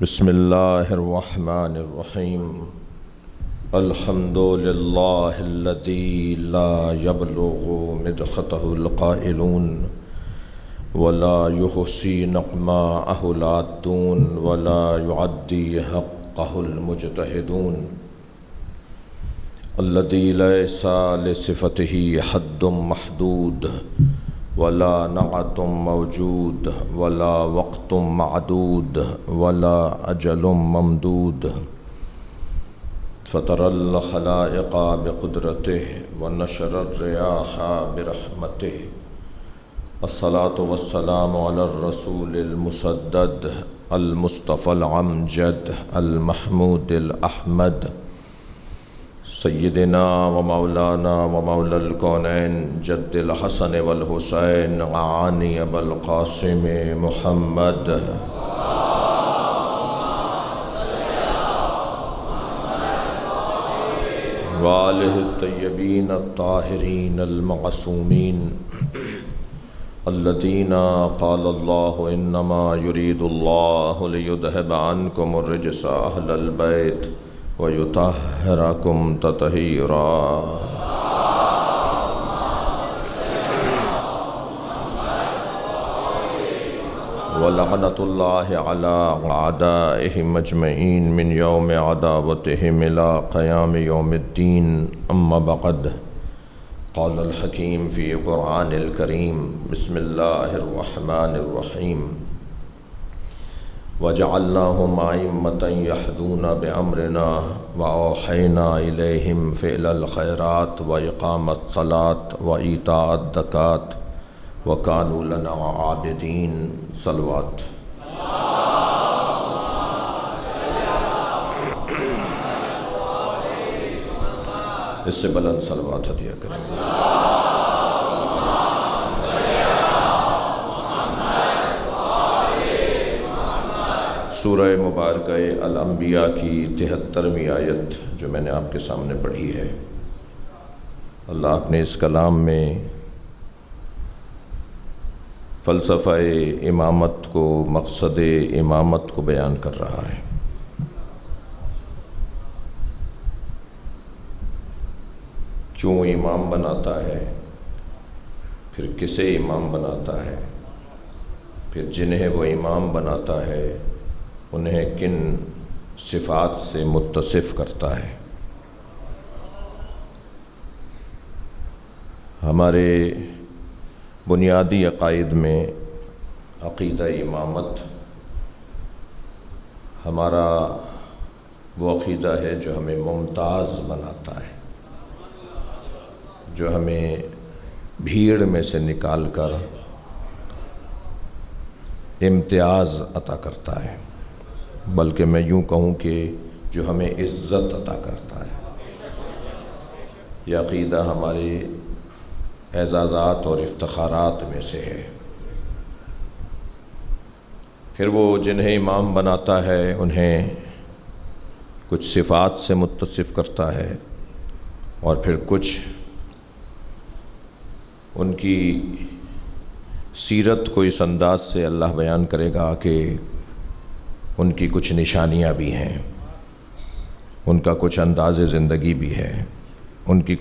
بسم اللہ الرحمن الرحیم الحمد للہ الذی لا یبلغ مدحتہ القائلون ولا یحصی نقماءہ العادون ولا یعدی حقہ المجتہدون الذی لیس لصفتہ حد محدود ولا نعت موجود ولا وقت معدود ولا اجل ممدود فطر الخلائق بقدرته ونشر الرياح برحمته الصلاة والسلام على الرسول المسدد المصطفى العمجد المحمود الأحمد سیدنا و مولانا و مولا الکونین جد الحسن والحسین عانی ابا القاسم محمد وآلہ الطیبین الطاہرین المعصومین الذین قال اللہ انما یرید اللہ لیذہب عنکم الرجس اہل البیت وَيُطَهِّرَكُمْ تَطْهِيرًا وَلَعْنَةُ اللَّهِ عَلَىٰ أَعْدَائِهِمْ أَجْمَعِينَ مِنْ يَوْمِ عَدَاوَتِهِمْ إِلَىٰ قِيَامِ يَوْمِ الدِّينِ أَمَّا بَعْدُ قَالَ الْحَكِيمُ فِي قُرْآنِ الْكَرِيمِ بسم اللَّهِ الرَّحْمَنِ الرَّحِيمِ وَجَعَلْنَاهُمْ أَئِمَّةً يَهْدُونَ بِأَمْرِنَا وَأَوْحَيْنَا إِلَيْهِمْ فِعْلَ الْخَيْرَاتِ وَإِقَامَ الصَّلَاةِ وَإِيتَاءَ الزَّكَاةِ وَكَانُوا لَنَا عَابِدِينَ صلوات اس سے بلند صلوات ہدیہ کریں سورہ مبارکہ الانبیاء کی 73ویں آیت جو میں نے آپ کے سامنے پڑھی ہے، اللہ اپنے اس کلام میں فلسفہ امامت کو، مقصد امامت کو بیان کر رہا ہے۔ کیوں امام بناتا ہے، پھر کسے امام بناتا ہے، پھر جنہیں وہ امام بناتا ہے انہیں کن صفات سے متصف کرتا ہے۔ ہمارے بنیادی عقائد میں عقیدہ امامت ہمارا وہ عقیدہ ہے جو ہمیں ممتاز بناتا ہے، جو ہمیں بھیڑ میں سے نکال کر امتیاز عطا کرتا ہے، بلکہ میں یوں کہوں کہ جو ہمیں عزت عطا کرتا ہے۔ یہ عقیدہ ہمارے اعزازات اور افتخارات میں سے ہے۔ پھر وہ جنہیں امام بناتا ہے انہیں کچھ صفات سے متصف کرتا ہے، اور پھر کچھ ان کی سیرت کو اس انداز سے اللہ بیان کرے گا کہ ان کی کچھ نشانیاں بھی ہیں، ان کا کچھ انداز زندگی بھی ہے، ان کی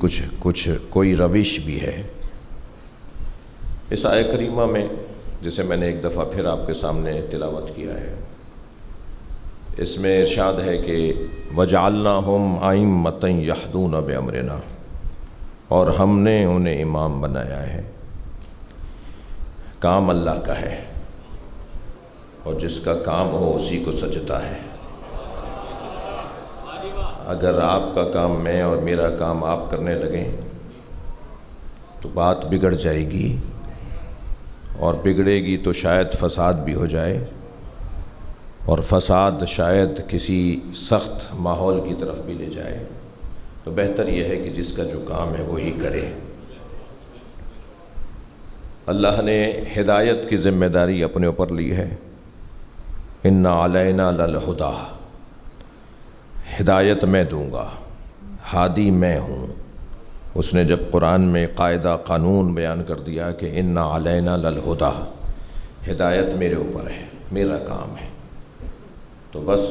کوئی روش بھی ہے۔ اس آیہ کریمہ میں جسے میں نے ایک دفعہ پھر آپ کے سامنے تلاوت کیا ہے، اس میں ارشاد ہے کہ وَجَعَلْنَاهُمْ أَئِمَّةً يَهْدُونَ بِأَمْرِنَا، اور ہم نے انہیں امام بنایا ہے۔ کام اللہ کا ہے، اور جس کا کام ہو اسی کو سجتا ہے۔ اگر آپ کا کام میں اور میرا کام آپ کرنے لگیں تو بات بگڑ جائے گی، اور بگڑے گی تو شاید فساد بھی ہو جائے، اور فساد شاید کسی سخت ماحول کی طرف بھی لے جائے۔ تو بہتر یہ ہے کہ جس کا جو کام ہے وہی کرے۔ اللہ نے ہدایت کی ذمہ داری اپنے اوپر لی ہے۔ اِنَّ عَلَيْنَا لَلْہُدَىٰ، ہدایت میں دوں گا، ہادی میں ہوں۔ اس نے جب قرآن میں قاعدہ قانون بیان کر دیا کہ اِنَّ عَلَيْنَا لَلْہُدَىٰ، ہدایت میرے اوپر ہے، میرا کام ہے، تو بس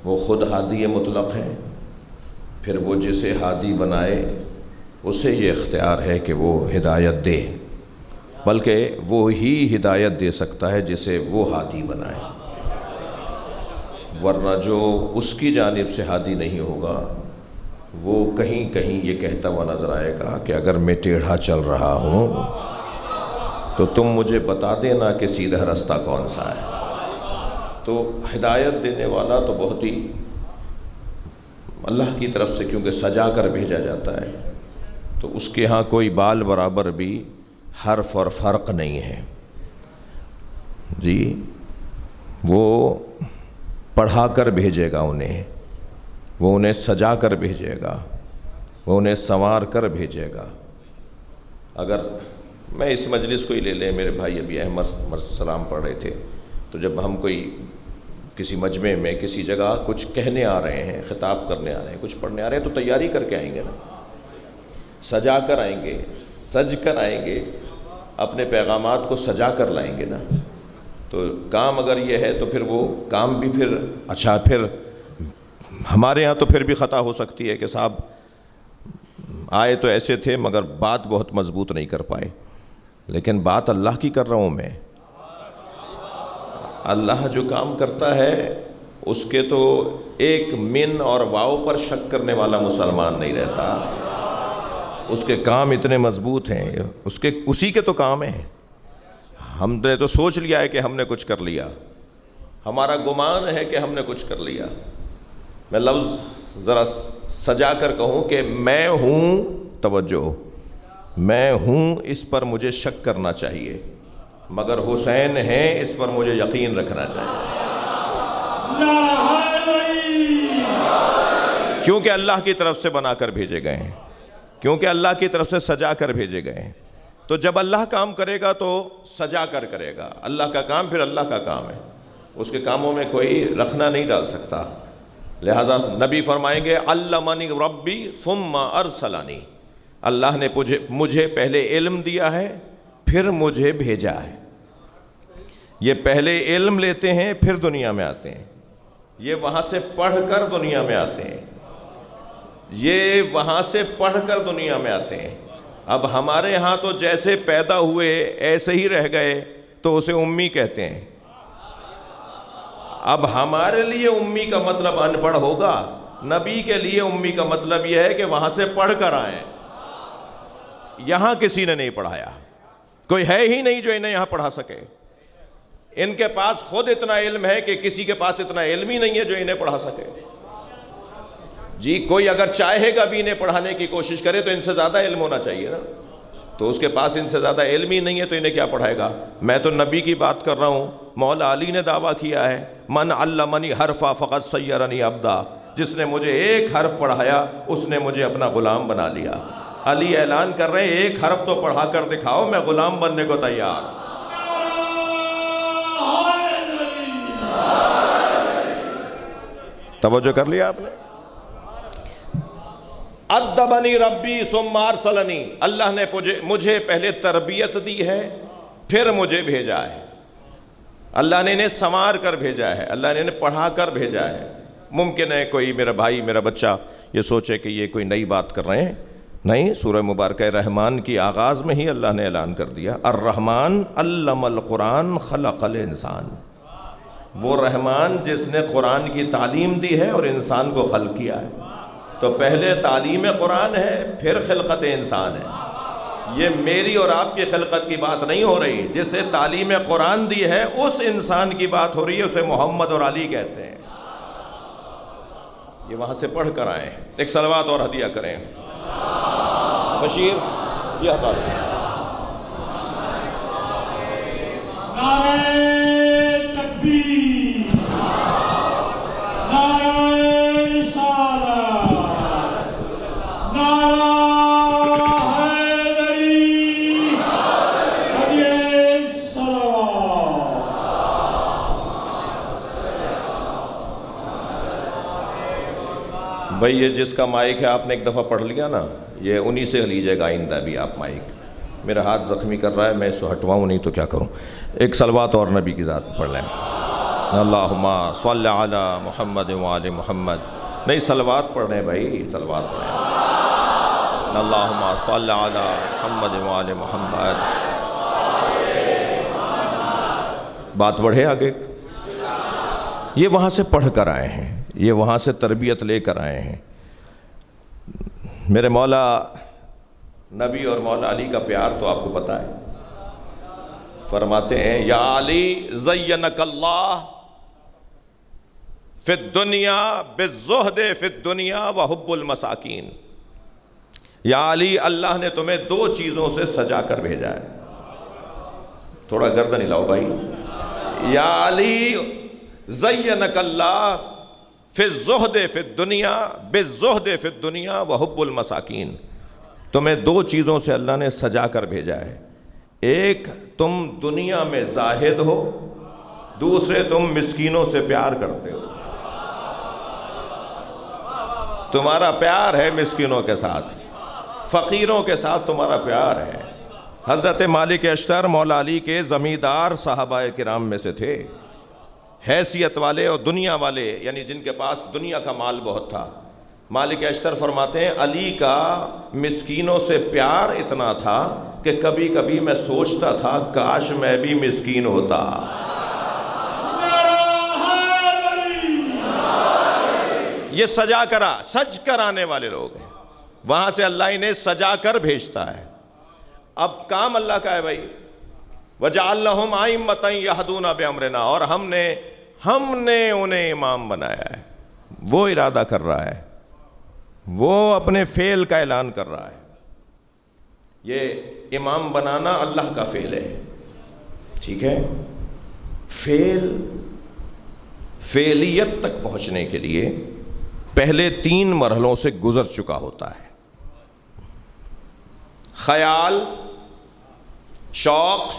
وہ خود ہادی مطلق ہے، پھر وہ جسے ہادی بنائے اسے یہ اختیار ہے کہ وہ ہدایت دے، بلکہ وہ ہی ہدایت دے سکتا ہے جسے وہ ہادی بنائے، ورنہ جو اس کی جانب سے ہادی نہیں ہوگا وہ کہیں کہیں یہ کہتا ہوا نظر آئے گا کہ اگر میں ٹیڑھا چل رہا ہوں تو تم مجھے بتا دینا کہ سیدھا رستہ کون سا ہے۔ تو ہدایت دینے والا تو بہت ہی اللہ کی طرف سے کیونکہ سجا کر بھیجا جاتا ہے، تو اس کے ہاں کوئی بال برابر بھی حرف اور فرق نہیں ہے جی۔ وہ پڑھا کر بھیجے گا انہیں، وہ انہیں سجا کر بھیجے گا، وہ انہیں سنوار کر بھیجے گا۔ اگر میں اس مجلس کو ہی لے لیں، میرے بھائی ابھی احمد سلام پڑھ رہے تھے، تو جب ہم کوئی کسی مجمع میں کسی جگہ کچھ کہنے آ رہے ہیں، خطاب کرنے آ رہے ہیں، کچھ پڑھنے آ رہے ہیں، تو تیاری کر کے آئیں گے نا، سجا کر آئیں گے، سج کر آئیں گے، اپنے پیغامات کو سجا کر لائیں گے نا۔ تو کام اگر یہ ہے تو پھر وہ کام بھی پھر اچھا، پھر ہمارے ہاں تو پھر بھی خطا ہو سکتی ہے کہ صاحب آئے تو ایسے تھے مگر بات بہت مضبوط نہیں کر پائے، لیکن بات اللہ کی کر رہا ہوں میں۔ اللہ جو کام کرتا ہے اس کے تو ایک من اور واو پر شک کرنے والا مسلمان نہیں رہتا، اس کے کام اتنے مضبوط ہیں، اسی کے تو کام ہیں۔ ہم نے تو سوچ لیا ہے کہ ہم نے کچھ کر لیا، ہمارا گمان ہے کہ ہم نے کچھ کر لیا۔ میں لفظ ذرا سجا کر کہوں کہ میں ہوں، توجہ، میں ہوں، اس پر مجھے شک کرنا چاہیے، مگر حسین ہیں اس پر مجھے یقین رکھنا چاہیے، کیونکہ اللہ کی طرف سے بنا کر بھیجے گئے ہیں، کیونکہ اللہ کی طرف سے سجا کر بھیجے گئے ہیں۔ تو جب اللہ کام کرے گا تو سجا کر کرے گا، اللہ کا کام پھر اللہ کا کام ہے، اس کے کاموں میں کوئی رکھنا نہیں ڈال سکتا۔ لہٰذا نبی فرمائیں گے علمنی ربی ثم ارسلنی، اللہ نے مجھے پہلے علم دیا ہے پھر مجھے بھیجا ہے۔ یہ پہلے علم لیتے ہیں پھر دنیا میں آتے ہیں، یہ وہاں سے پڑھ کر دنیا میں آتے ہیں، یہ وہاں سے پڑھ کر دنیا میں آتے ہیں۔ اب ہمارے ہاں تو جیسے پیدا ہوئے ایسے ہی رہ گئے تو اسے امی کہتے ہیں۔ اب ہمارے لیے امی کا مطلب ان پڑھ ہوگا، نبی کے لیے امی کا مطلب یہ ہے کہ وہاں سے پڑھ کر آئیں۔ یہاں کسی نے نہیں پڑھایا، کوئی ہے ہی نہیں جو انہیں یہاں پڑھا سکے۔ ان کے پاس خود اتنا علم ہے کہ کسی کے پاس اتنا علم ہی نہیں ہے جو انہیں پڑھا سکے۔ جی کوئی اگر چاہے گا بھی انہیں پڑھانے کی کوشش کرے تو ان سے زیادہ علم ہونا چاہیے نا، تو اس کے پاس ان سے زیادہ علم ہی نہیں ہے تو انہیں کیا پڑھائے گا۔ میں تو نبی کی بات کر رہا ہوں، مولا علی نے دعویٰ کیا ہے من علمنی حرفا فقط سیرنی عبدا، جس نے مجھے ایک حرف پڑھایا اس نے مجھے اپنا غلام بنا لیا۔ علی اعلان کر رہے ہیں ایک حرف تو پڑھا کر دکھاؤ، میں غلام بننے کو تیار۔ توجہ کر لیا آپ نے؟ ادبنی ربی ثم ارسلنی، اللہ نے مجھے پہلے تربیت دی ہے پھر مجھے بھیجا ہے۔ اللہ نے انہیں سنوار کر بھیجا ہے، اللہ نے انہیں پڑھا کر بھیجا ہے۔ ممکن ہے کوئی میرا بھائی میرا بچہ یہ سوچے کہ یہ کوئی نئی بات کر رہے ہیں، نہیں، سورہ مبارکہ رحمان کی آغاز میں ہی اللہ نے اعلان کر دیا الرحمن علم القرآن خلق الانسان، وہ رحمان جس نے قرآن کی تعلیم دی ہے اور انسان کو خلق کیا ہے۔ تو پہلے تعلیم قرآن ہے پھر خلقت انسان ہے۔ یہ میری اور آپ کی خلقت کی بات نہیں ہو رہی، جسے تعلیم قرآن دی ہے اس انسان کی بات ہو رہی ہے، اسے محمد اور علی کہتے ہیں۔ یہ وہاں سے پڑھ کر آئیں، ایک صلوات اور ہدیہ کریں۔ بشیر یہ ہٹا دیں۔ نعرہ تکبیر، نعرہ رسالت، نعرہ حیدری، ہدیہ صلوات۔ بھائی یہ جس کا مائک ہے آپ نے ایک دفعہ پڑھ لیا نا، یہ انہی سے لیجیے گا آئندہ بھی آپ مائک۔ میرا ہاتھ زخمی کر رہا ہے، میں اس کو ہٹواؤں نہیں تو کیا کروں۔ ایک صلوات اور نبی کی ذات پڑھ لیں۔ اللہم صلی علی محمد وآل محمد. نہیں صلوات پڑھنے بھائی، صلوات پڑھنے. اللہم صلی علی محمد وآل محمد. بات بڑھے آگے. یہ وہاں سے پڑھ کر آئے ہیں، یہ وہاں سے تربیت لے کر آئے ہیں. میرے مولا نبی اور مولا علی کا پیار تو آپ کو پتہ ہے. فرماتے ہیں یا علی زینک اللہ فی الدنیا بالزہد فی الدنیا وحب المساکین. یا علی اللہ نے تمہیں دو چیزوں سے سجا کر بھیجا ہے. تھوڑا گردن ہلاؤ بھائی. یا علی زینک اللہ فی الزہد فی الدنیا بالزہد فی الدنیا وحب المساکین. تمہیں دو چیزوں سے اللہ نے سجا کر بھیجا ہے. ایک تم دنیا میں زاہد ہو، دوسرے تم مسکینوں سے پیار کرتے ہو. تمہارا پیار ہے مسکینوں کے ساتھ، فقیروں کے ساتھ تمہارا پیار ہے. حضرت مالک اشتر مولا علی کے زمیندار صحابہ کرام میں سے تھے، حیثیت والے اور دنیا والے، یعنی جن کے پاس دنیا کا مال بہت تھا. مالک اشتر فرماتے ہیں علی کا مسکینوں سے پیار اتنا تھا کہ کبھی کبھی میں سوچتا تھا کاش میں بھی مسکین ہوتا. یہ سجا کرا، سج کر آنے والے لوگ ہیں. وہاں سے اللہ انہیں سجا کر بھیجتا ہے. اب کام اللہ کا ہے بھائی. وَجَعَلْنَهُمْ أَئِمَّةً يَهْدُونَ بِأَمْرِنَا. اور ہم نے انہیں امام بنایا ہے. وہ ارادہ کر رہا ہے، وہ اپنے فعل کا اعلان کر رہا ہے. یہ امام بنانا اللہ کا فعل ہے، ٹھیک ہے. فعلیت تک پہنچنے کے لیے پہلے 3 مرحلوں سے گزر چکا ہوتا ہے. خیال، شوق،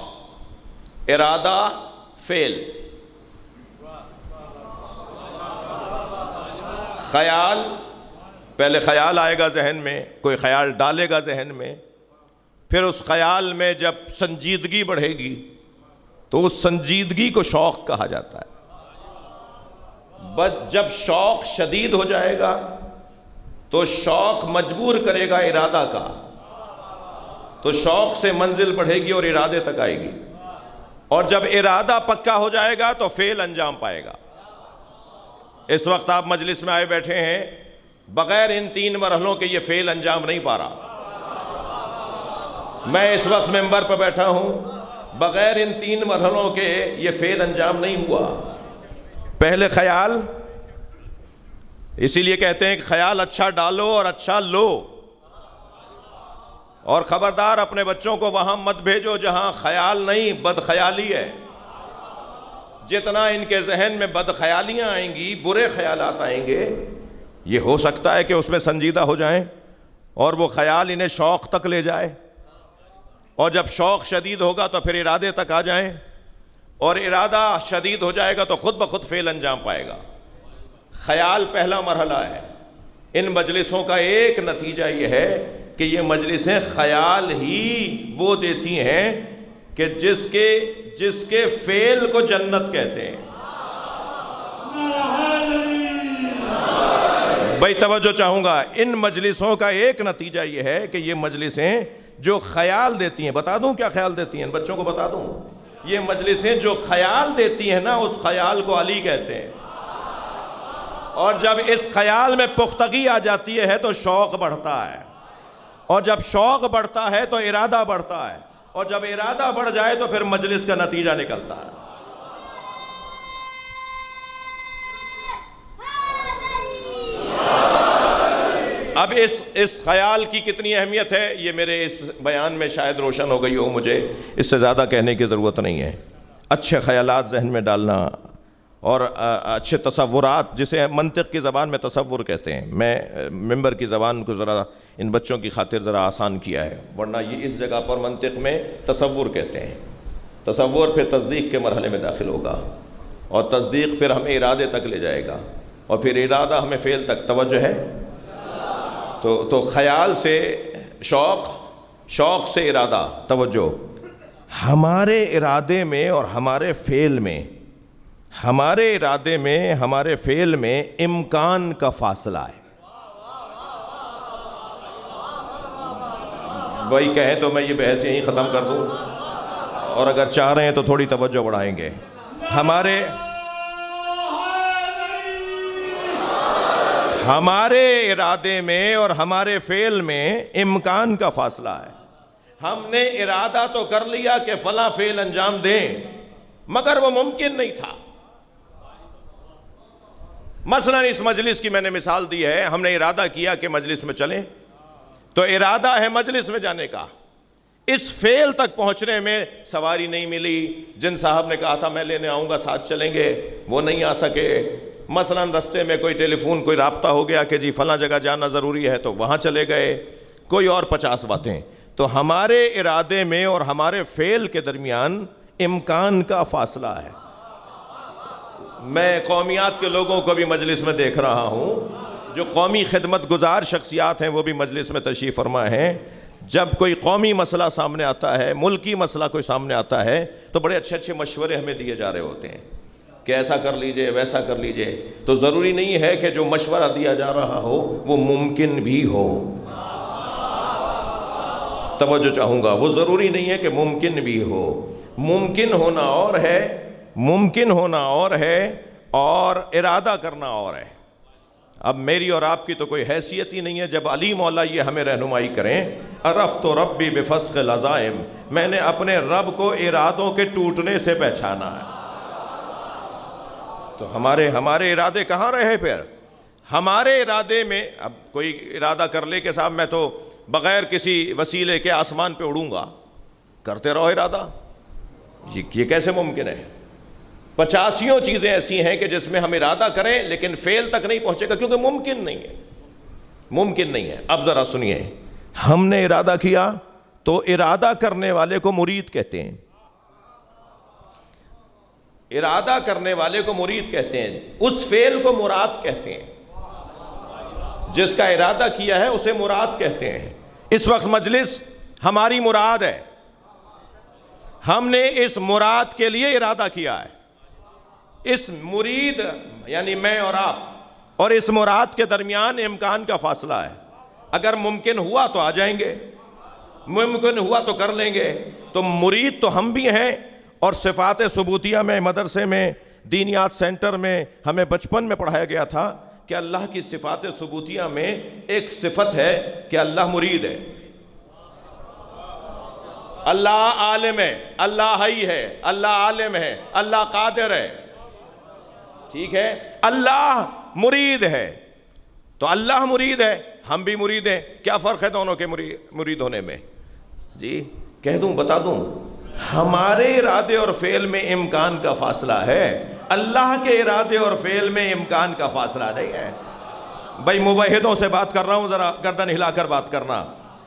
ارادہ، فعل. خیال، پہلے خیال آئے گا ذہن میں، کوئی خیال ڈالے گا ذہن میں، پھر اس خیال میں جب سنجیدگی بڑھے گی تو اس سنجیدگی کو شوق کہا جاتا ہے. جب شوق شدید ہو جائے گا تو شوق مجبور کرے گا ارادہ کا، تو شوق سے منزل بڑھے گی اور ارادے تک آئے گی. اور جب ارادہ پکا ہو جائے گا تو فعل انجام پائے گا. اس وقت آپ مجلس میں آئے بیٹھے ہیں، بغیر ان 3 مرحلوں کے یہ فعل انجام نہیں پا رہا. میں اس وقت ممبر پر بیٹھا ہوں، بغیر ان 3 مرحلوں کے یہ فعل انجام نہیں ہوا. پہلے خیال، اسی لیے کہتے ہیں کہ خیال اچھا ڈالو اور اچھا لو. اور خبردار اپنے بچوں کو وہاں مت بھیجو جہاں خیال نہیں، بد خیالی ہے. جتنا ان کے ذہن میں بد خیالیاں آئیں گی، برے خیالات آئیں گے، یہ ہو سکتا ہے کہ اس میں سنجیدہ ہو جائیں اور وہ خیال انہیں شوق تک لے جائے. اور جب شوق شدید ہوگا تو پھر ارادے تک آ جائیں، اور ارادہ شدید ہو جائے گا تو خود بخود فعل انجام پائے گا. خیال پہلا مرحلہ ہے. ان مجلسوں کا ایک نتیجہ یہ ہے کہ یہ مجلسیں خیال ہی وہ دیتی ہیں کہ جس کے فعل کو جنت کہتے ہیں. بھائی توجہ چاہوں گا، ان مجلسوں کا ایک نتیجہ یہ ہے کہ یہ مجلسیں جو خیال دیتی ہیں، بتا دوں کیا خیال دیتی ہیں، بچوں کو بتا دوں، یہ مجلسیں جو خیال دیتی ہیں نا، اس خیال کو علی کہتے ہیں. اور جب اس خیال میں پختگی آ جاتی ہے تو شوق بڑھتا ہے، اور جب شوق بڑھتا ہے تو ارادہ بڑھتا ہے، اور جب ارادہ بڑھ جائے تو پھر مجلس کا نتیجہ نکلتا ہے. اب اس خیال کی کتنی اہمیت ہے یہ میرے اس بیان میں شاید روشن ہو گئی ہو. مجھے اس سے زیادہ کہنے کی ضرورت نہیں ہے. اچھے خیالات ذہن میں ڈالنا اور اچھے تصورات، جسے منطق کی زبان میں تصور کہتے ہیں. میں ممبر کی زبان کو ذرا ان بچوں کی خاطر ذرا آسان کیا ہے، ورنہ یہ اس جگہ پر منطق میں تصور کہتے ہیں. تصور پھر تصدیق کے مرحلے میں داخل ہوگا، اور تصدیق پھر ہمیں ارادے تک لے جائے گا، اور پھر ارادہ ہمیں فعل تک. توجہ ہے؟ تو خیال سے شوق، شوق سے ارادہ. توجہ، ہمارے ارادے میں اور ہمارے فعل میں ہمارے ارادے میں، ہمارے فعل میں امکان کا فاصلہ ہے. بھائی کہیں تو میں یہ بحث یہیں ختم کر دوں، اور اگر چاہ رہے ہیں تو تھوڑی توجہ بڑھائیں گے. ہمارے ارادے میں اور ہمارے فعل میں امکان کا فاصلہ ہے. ہم نے ارادہ تو کر لیا کہ فلاں فعل انجام دیں، مگر وہ ممکن نہیں تھا. مثلا اس مجلس کی میں نے مثال دی ہے. ہم نے ارادہ کیا کہ مجلس میں چلیں، تو ارادہ ہے مجلس میں جانے کا. اس فعل تک پہنچنے میں سواری نہیں ملی. جن صاحب نے کہا تھا میں لینے آؤں گا، ساتھ چلیں گے، وہ نہیں آ سکے. مثلا رستے میں کوئی ٹیلی فون، کوئی رابطہ ہو گیا کہ جی فلاں جگہ جانا ضروری ہے، تو وہاں چلے گئے. کوئی اور 50 باتیں. تو ہمارے ارادے میں اور ہمارے فعل کے درمیان امکان کا فاصلہ ہے. میں قومیات کے لوگوں کو بھی مجلس میں دیکھ رہا ہوں. جو قومی خدمت گزار شخصیات ہیں وہ بھی مجلس میں تشریف فرما ہیں. جب کوئی قومی مسئلہ سامنے آتا ہے، ملکی مسئلہ کوئی سامنے آتا ہے، تو بڑے اچھے اچھے مشورے ہمیں دیے جا رہے ہوتے ہیں کہ ایسا کر لیجئے، ویسا کر لیجئے. تو ضروری نہیں ہے کہ جو مشورہ دیا جا رہا ہو وہ ممکن بھی ہو. توجہ چاہوں گا، وہ ضروری نہیں ہے کہ ممکن بھی ہو. ممکن ہونا اور ہے، ممکن ہونا اور ہے، اور ارادہ کرنا اور ہے. اب میری اور آپ کی تو کوئی حیثیت ہی نہیں ہے جب علی مولا یہ ہمیں رہنمائی کریں. عرفت ربی بفسخ العزائم، میں نے اپنے رب کو ارادوں کے ٹوٹنے سے پہچانا ہے. تو ہمارے ارادے کہاں رہے پھر؟ ہمارے ارادے میں اب کوئی ارادہ کر لے کہ صاحب میں تو بغیر کسی وسیلے کے آسمان پہ اڑوں گا. کرتے رہو ارادہ. یہ کیسے ممکن ہے؟ 85 چیزیں ایسی ہیں کہ جس میں ہم ارادہ کریں لیکن فعل تک نہیں پہنچے گا، کیونکہ ممکن نہیں ہے. ممکن نہیں ہے. اب ذرا سنیے، ہم نے ارادہ کیا تو ارادہ کرنے والے کو مرید کہتے ہیں. ارادہ کرنے والے کو مرید کہتے ہیں. اس فعل کو مراد کہتے ہیں. جس کا ارادہ کیا ہے اسے مراد کہتے ہیں. اس وقت مجلس ہماری مراد ہے. ہم نے اس مراد کے لیے ارادہ کیا ہے. اس مرید یعنی میں اور آپ اور اس مراد کے درمیان امکان کا فاصلہ ہے. اگر ممکن ہوا تو آ جائیں گے، ممکن ہوا تو کر لیں گے. تو مرید تو ہم بھی ہیں. اور صفات ثبوتیہ میں مدرسے میں دینیات سینٹر میں ہمیں بچپن میں پڑھایا گیا تھا کہ اللہ کی صفات ثبوتیہ میں ایک صفت ہے کہ اللہ مرید ہے. اللہ عالم ہے، اللہ حی ہے، اللہ عالم ہے، اللہ قادر ہے. ٹھیک ہے، اللہ مرید ہے. تو اللہ مرید ہے، ہم بھی مرید ہیں. کیا فرق ہے دونوں کے مرید ہونے میں؟ جی کہہ دوں، بتا دوں. ہمارے ارادے اور فعل میں امکان کا فاصلہ ہے. اللہ کے ارادے اور فعل میں امکان کا فاصلہ نہیں ہے. بھائی موحدوں سے بات کر رہا ہوں، ذرا گردن ہلا کر بات کرنا.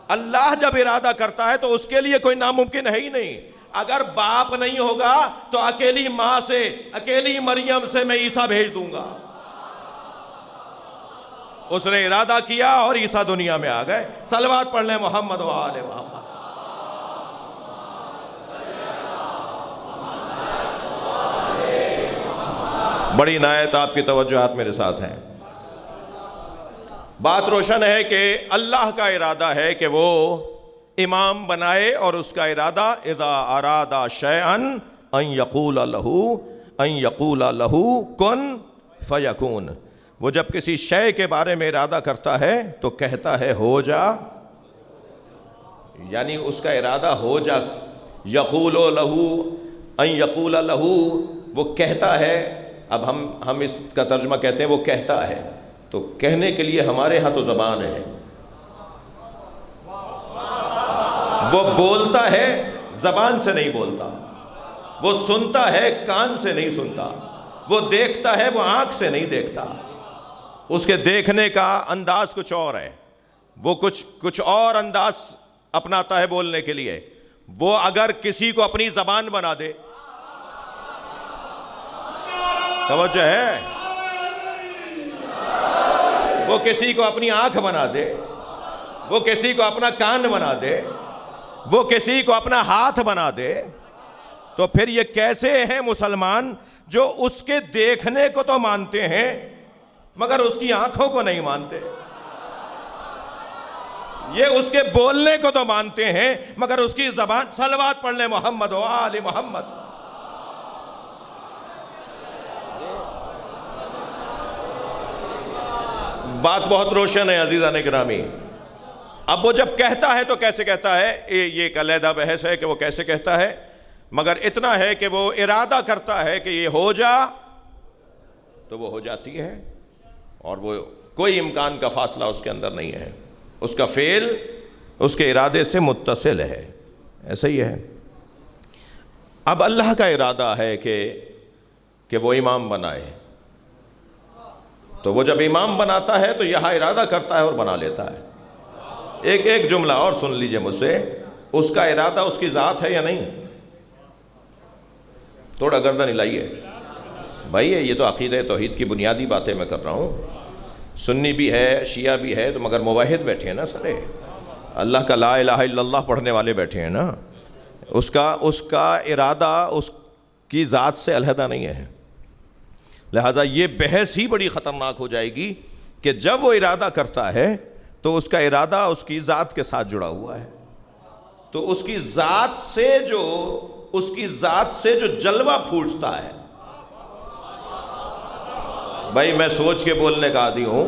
اللہ جب ارادہ کرتا ہے تو اس کے لیے کوئی ناممکن ہے ہی نہیں. اگر باپ نہیں ہوگا تو اکیلی ماں سے، اکیلی مریم سے میں عیسیٰ بھیج دوں گا. اس نے ارادہ کیا اور عیسیٰ دنیا میں آ گئے. صلوات پڑھ لیں محمد و آل محمد. بڑی عنایت آپ کی توجہات میرے ساتھ ہیں. بات روشن ہے کہ اللہ کا ارادہ ہے کہ وہ امام بنائے، اور اس کا ارادہ اذا اراد شیئا ان یقول لہ کن فیکون. وہ جب کسی شے کے بارے میں ارادہ کرتا ہے تو کہتا ہے ہو جا، یعنی اس کا ارادہ ہو جا. یقول لہ ان یقول لہ، وہ کہتا ہے. اب ہم اس کا ترجمہ کہتے ہیں وہ کہتا ہے. تو کہنے کے لیے ہمارے ہاں تو زبان ہے. وہ بولتا ہے، زبان سے نہیں بولتا. وہ سنتا ہے، کان سے نہیں سنتا. وہ دیکھتا ہے، وہ آنکھ سے نہیں دیکھتا. اس کے دیکھنے کا انداز کچھ اور ہے. وہ کچھ اور انداز اپناتا ہے بولنے کے لیے. وہ اگر کسی کو اپنی زبان بنا دے، توجہ ہے، وہ کسی کو اپنی آنکھ بنا دے، وہ کسی کو اپنا کان بنا دے، وہ کسی کو اپنا ہاتھ بنا دے، تو پھر یہ کیسے ہیں مسلمان جو اس کے دیکھنے کو تو مانتے ہیں مگر اس کی آنکھوں کو نہیں مانتے، یہ اس کے بولنے کو تو مانتے ہیں مگر اس کی زبان، صلوات پڑھ لیں محمد و آل محمد۔ بات بہت روشن ہے عزیزان گرامی۔ اب وہ جب کہتا ہے تو کیسے کہتا ہے، یہ ایک علیحدہ بحث ہے کہ وہ کیسے کہتا ہے، مگر اتنا ہے کہ وہ ارادہ کرتا ہے کہ یہ ہو جا تو وہ ہو جاتی ہے، اور وہ کوئی امکان کا فاصلہ اس کے اندر نہیں ہے، اس کا فعل اس کے ارادے سے متصل ہے، ایسا ہی ہے۔ اب اللہ کا ارادہ ہے کہ وہ امام بنائے، تو وہ جب امام بناتا ہے تو یہاں ارادہ کرتا ہے اور بنا لیتا ہے۔ ایک جملہ اور سن لیجئے مجھ سے، اس کا ارادہ اس کی ذات ہے یا نہیں؟ تھوڑا گردن ہلائیے بھائی، یہ تو عقیدہ توحید کی بنیادی باتیں میں کر رہا ہوں۔ سنی بھی ہے، شیعہ بھی ہے، تو مگر موحد بیٹھے ہیں نا سارے، اللہ کا لا الہ الا اللہ پڑھنے والے بیٹھے ہیں نا، اس کا ارادہ اس کی ذات سے علیحدہ نہیں ہے، لہٰذا یہ بحث ہی بڑی خطرناک ہو جائے گی کہ جب وہ ارادہ کرتا ہے تو اس کا ارادہ اس کی ذات کے ساتھ جڑا ہوا ہے، تو اس کی ذات سے جو جلوہ پھوٹتا ہے، بھائی میں سوچ کے بولنے کا عادی ہوں،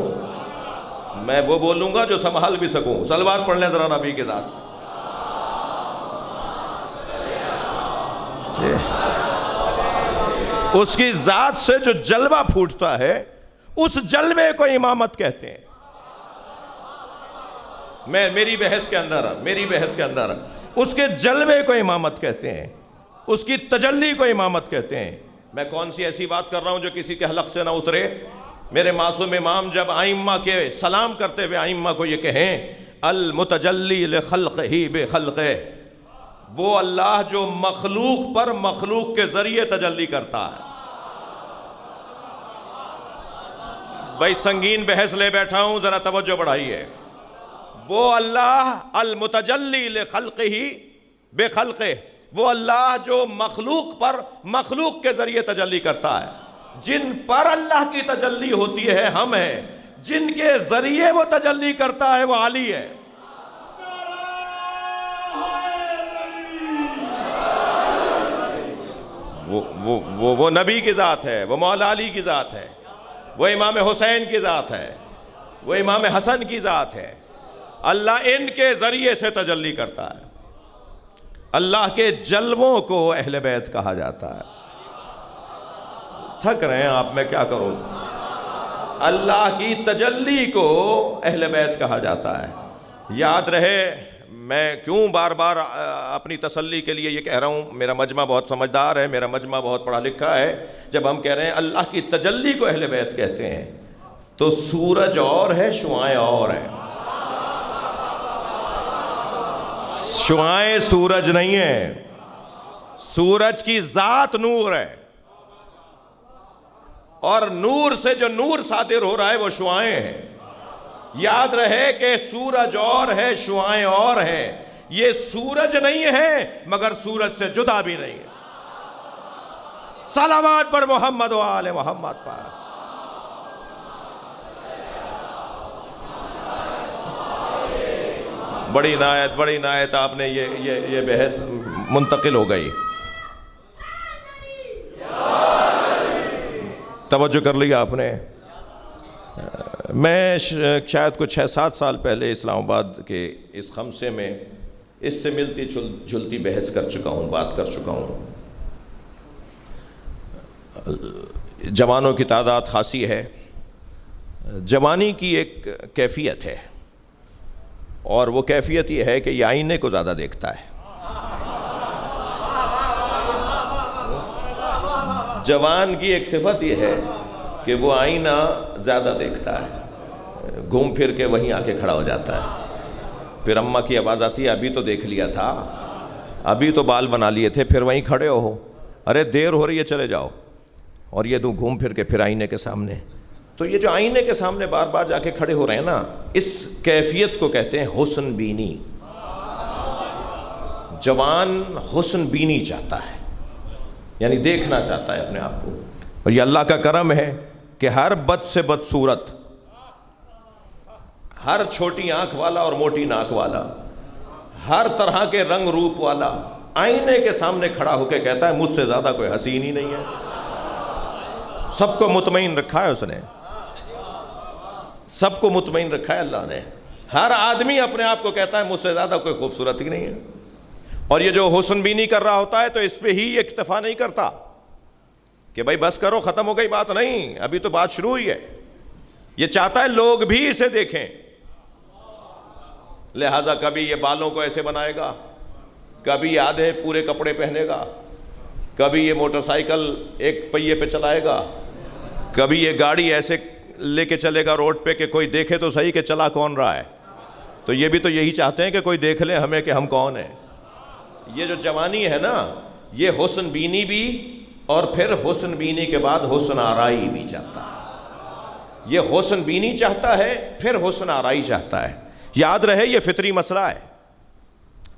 میں وہ بولوں گا جو سنبھال بھی سکوں۔ صلوات پڑھ لیں ذرا نبی کے ذات۔ اس کی ذات سے جو جلوہ پھوٹتا ہے اس جلوے کو امامت کہتے ہیں۔ میری بحث کے اندر اس کے جلوے کو امامت کہتے ہیں، اس کی تجلی کو امامت کہتے ہیں۔ میں کون سی ایسی بات کر رہا ہوں جو کسی کے حلق سے نہ اترے؟ میرے معصوم امام جب آئمہ کے سلام کرتے ہوئے آئمہ کو یہ کہیں، المتجلی لخلقہ بخلقہ، وہ اللہ جو مخلوق پر مخلوق کے ذریعے تجلی کرتا ہے۔ بھائی سنگین بحث لے بیٹھا ہوں، ذرا توجہ بڑھائیے۔ وہ اللہ المتجلی لخلقہ بخلقہ، وہ اللہ جو مخلوق پر مخلوق کے ذریعے تجلی کرتا ہے۔ جن پر اللہ کی تجلی ہوتی ہے ہم ہیں، جن کے ذریعے وہ تجلی کرتا ہے وہ علی ہے۔ وہ نبی کی ذات ہے، وہ مولا علی کی ذات ہے، وہ امام حسین کی ذات ہے، وہ امام حسن کی ذات ہے۔ اللہ ان کے ذریعے سے تجلی کرتا ہے۔ اللہ کے جلووں کو اہل بیت کہا جاتا ہے۔ تھک رہے ہیں آپ، میں کیا کروں؟ اللہ کی تجلی کو اہل بیت کہا جاتا ہے۔ یاد رہے، میں کیوں بار بار اپنی تسلی کے لیے یہ کہہ رہا ہوں، میرا مجمع بہت سمجھدار ہے، میرا مجمع بہت پڑھا لکھا ہے۔ جب ہم کہہ رہے ہیں اللہ کی تجلی کو اہل بیت کہتے ہیں تو سورج اور ہے، شعاعیں اور ہیں۔ شعاعیں سورج نہیں ہے، سورج کی ذات نور ہے، اور نور سے جو نور صادر ہو رہا ہے وہ شعاعیں ہیں۔ یاد رہے کہ سورج اور ہے، شعاعیں اور ہیں۔ یہ سورج نہیں ہے مگر سورج سے جدا بھی نہیں ہے۔ صلوات پر محمد و آل محمد پر۔ بڑی نایت آپ نے یہ بحث منتقل ہو گئی۔ توجہ کر لیا آپ نے۔ میں شاید کچھ 6-7 سال پہلے اسلام آباد کے اس خمسے میں اس سے ملتی جلتی بحث کر چکا ہوں، بات کر چکا ہوں۔ جوانوں کی تعداد خاصی ہے۔ جوانی کی ایک کیفیت ہے، اور وہ کیفیت یہ ہے کہ یہ آئینے کو زیادہ دیکھتا ہے۔ جوان کی ایک صفت یہ ہے کہ وہ آئینہ زیادہ دیکھتا ہے، گھوم پھر کے وہیں آ کے کھڑا ہو جاتا ہے۔ پھر اماں کی آواز آتی ہے، ابھی تو دیکھ لیا تھا، ابھی تو بال بنا لیے تھے، پھر وہیں کھڑے ہو، ارے دیر ہو رہی ہے چلے جاؤ، اور یہ دو گھوم پھر کے پھر آئینے کے سامنے۔ تو یہ جو آئینے کے سامنے بار بار جا کے کھڑے ہو رہے ہیں نا، اس کیفیت کو کہتے ہیں حسن بینی۔ جوان حسن بینی چاہتا ہے، یعنی دیکھنا چاہتا ہے اپنے آپ کو. اور یہ اللہ کا کرم ہے کہ ہر بد سے بد صورت، ہر چھوٹی آنکھ والا اور موٹی ناک والا، ہر طرح کے رنگ روپ والا آئینے کے سامنے کھڑا ہو کے کہتا ہے مجھ سے زیادہ کوئی حسین ہی نہیں ہے. سب کو مطمئن رکھا ہے اس نے، سب کو مطمئن رکھا ہے اللہ نے. ہر آدمی اپنے آپ کو کہتا ہے مجھ سے زیادہ کوئی خوبصورت ہی نہیں ہے. اور یہ جو حسن بینی کر رہا ہوتا ہے تو اس پہ ہی اکتفا نہیں کرتا کہ بھائی بس کرو ختم ہو گئی بات، نہیں، ابھی تو بات شروع ہوئی ہے. یہ چاہتا ہے لوگ بھی اسے دیکھیں، لہٰذا کبھی یہ بالوں کو ایسے بنائے گا، کبھی آدھے پورے کپڑے پہنے گا، کبھی یہ موٹر سائیکل ایک پہیے پہ چلائے گا، کبھی یہ گاڑی ایسے لے کے چلے گا روڈ پہ کہ کوئی دیکھے تو صحیح کہ چلا کون رہا ہے. تو یہ بھی تو یہی چاہتے ہیں کہ کوئی دیکھ لے ہمیں کہ ہم کون ہیں. یہ جو جوانی ہے نا، یہ حسن بینی بھی اور پھر حسن بینی کے بعد حسن آرائی بھی چاہتا ہے. یہ حسن بینی چاہتا ہے پھر حسن آرائی چاہتا ہے. یاد رہے یہ فطری مسئلہ ہے،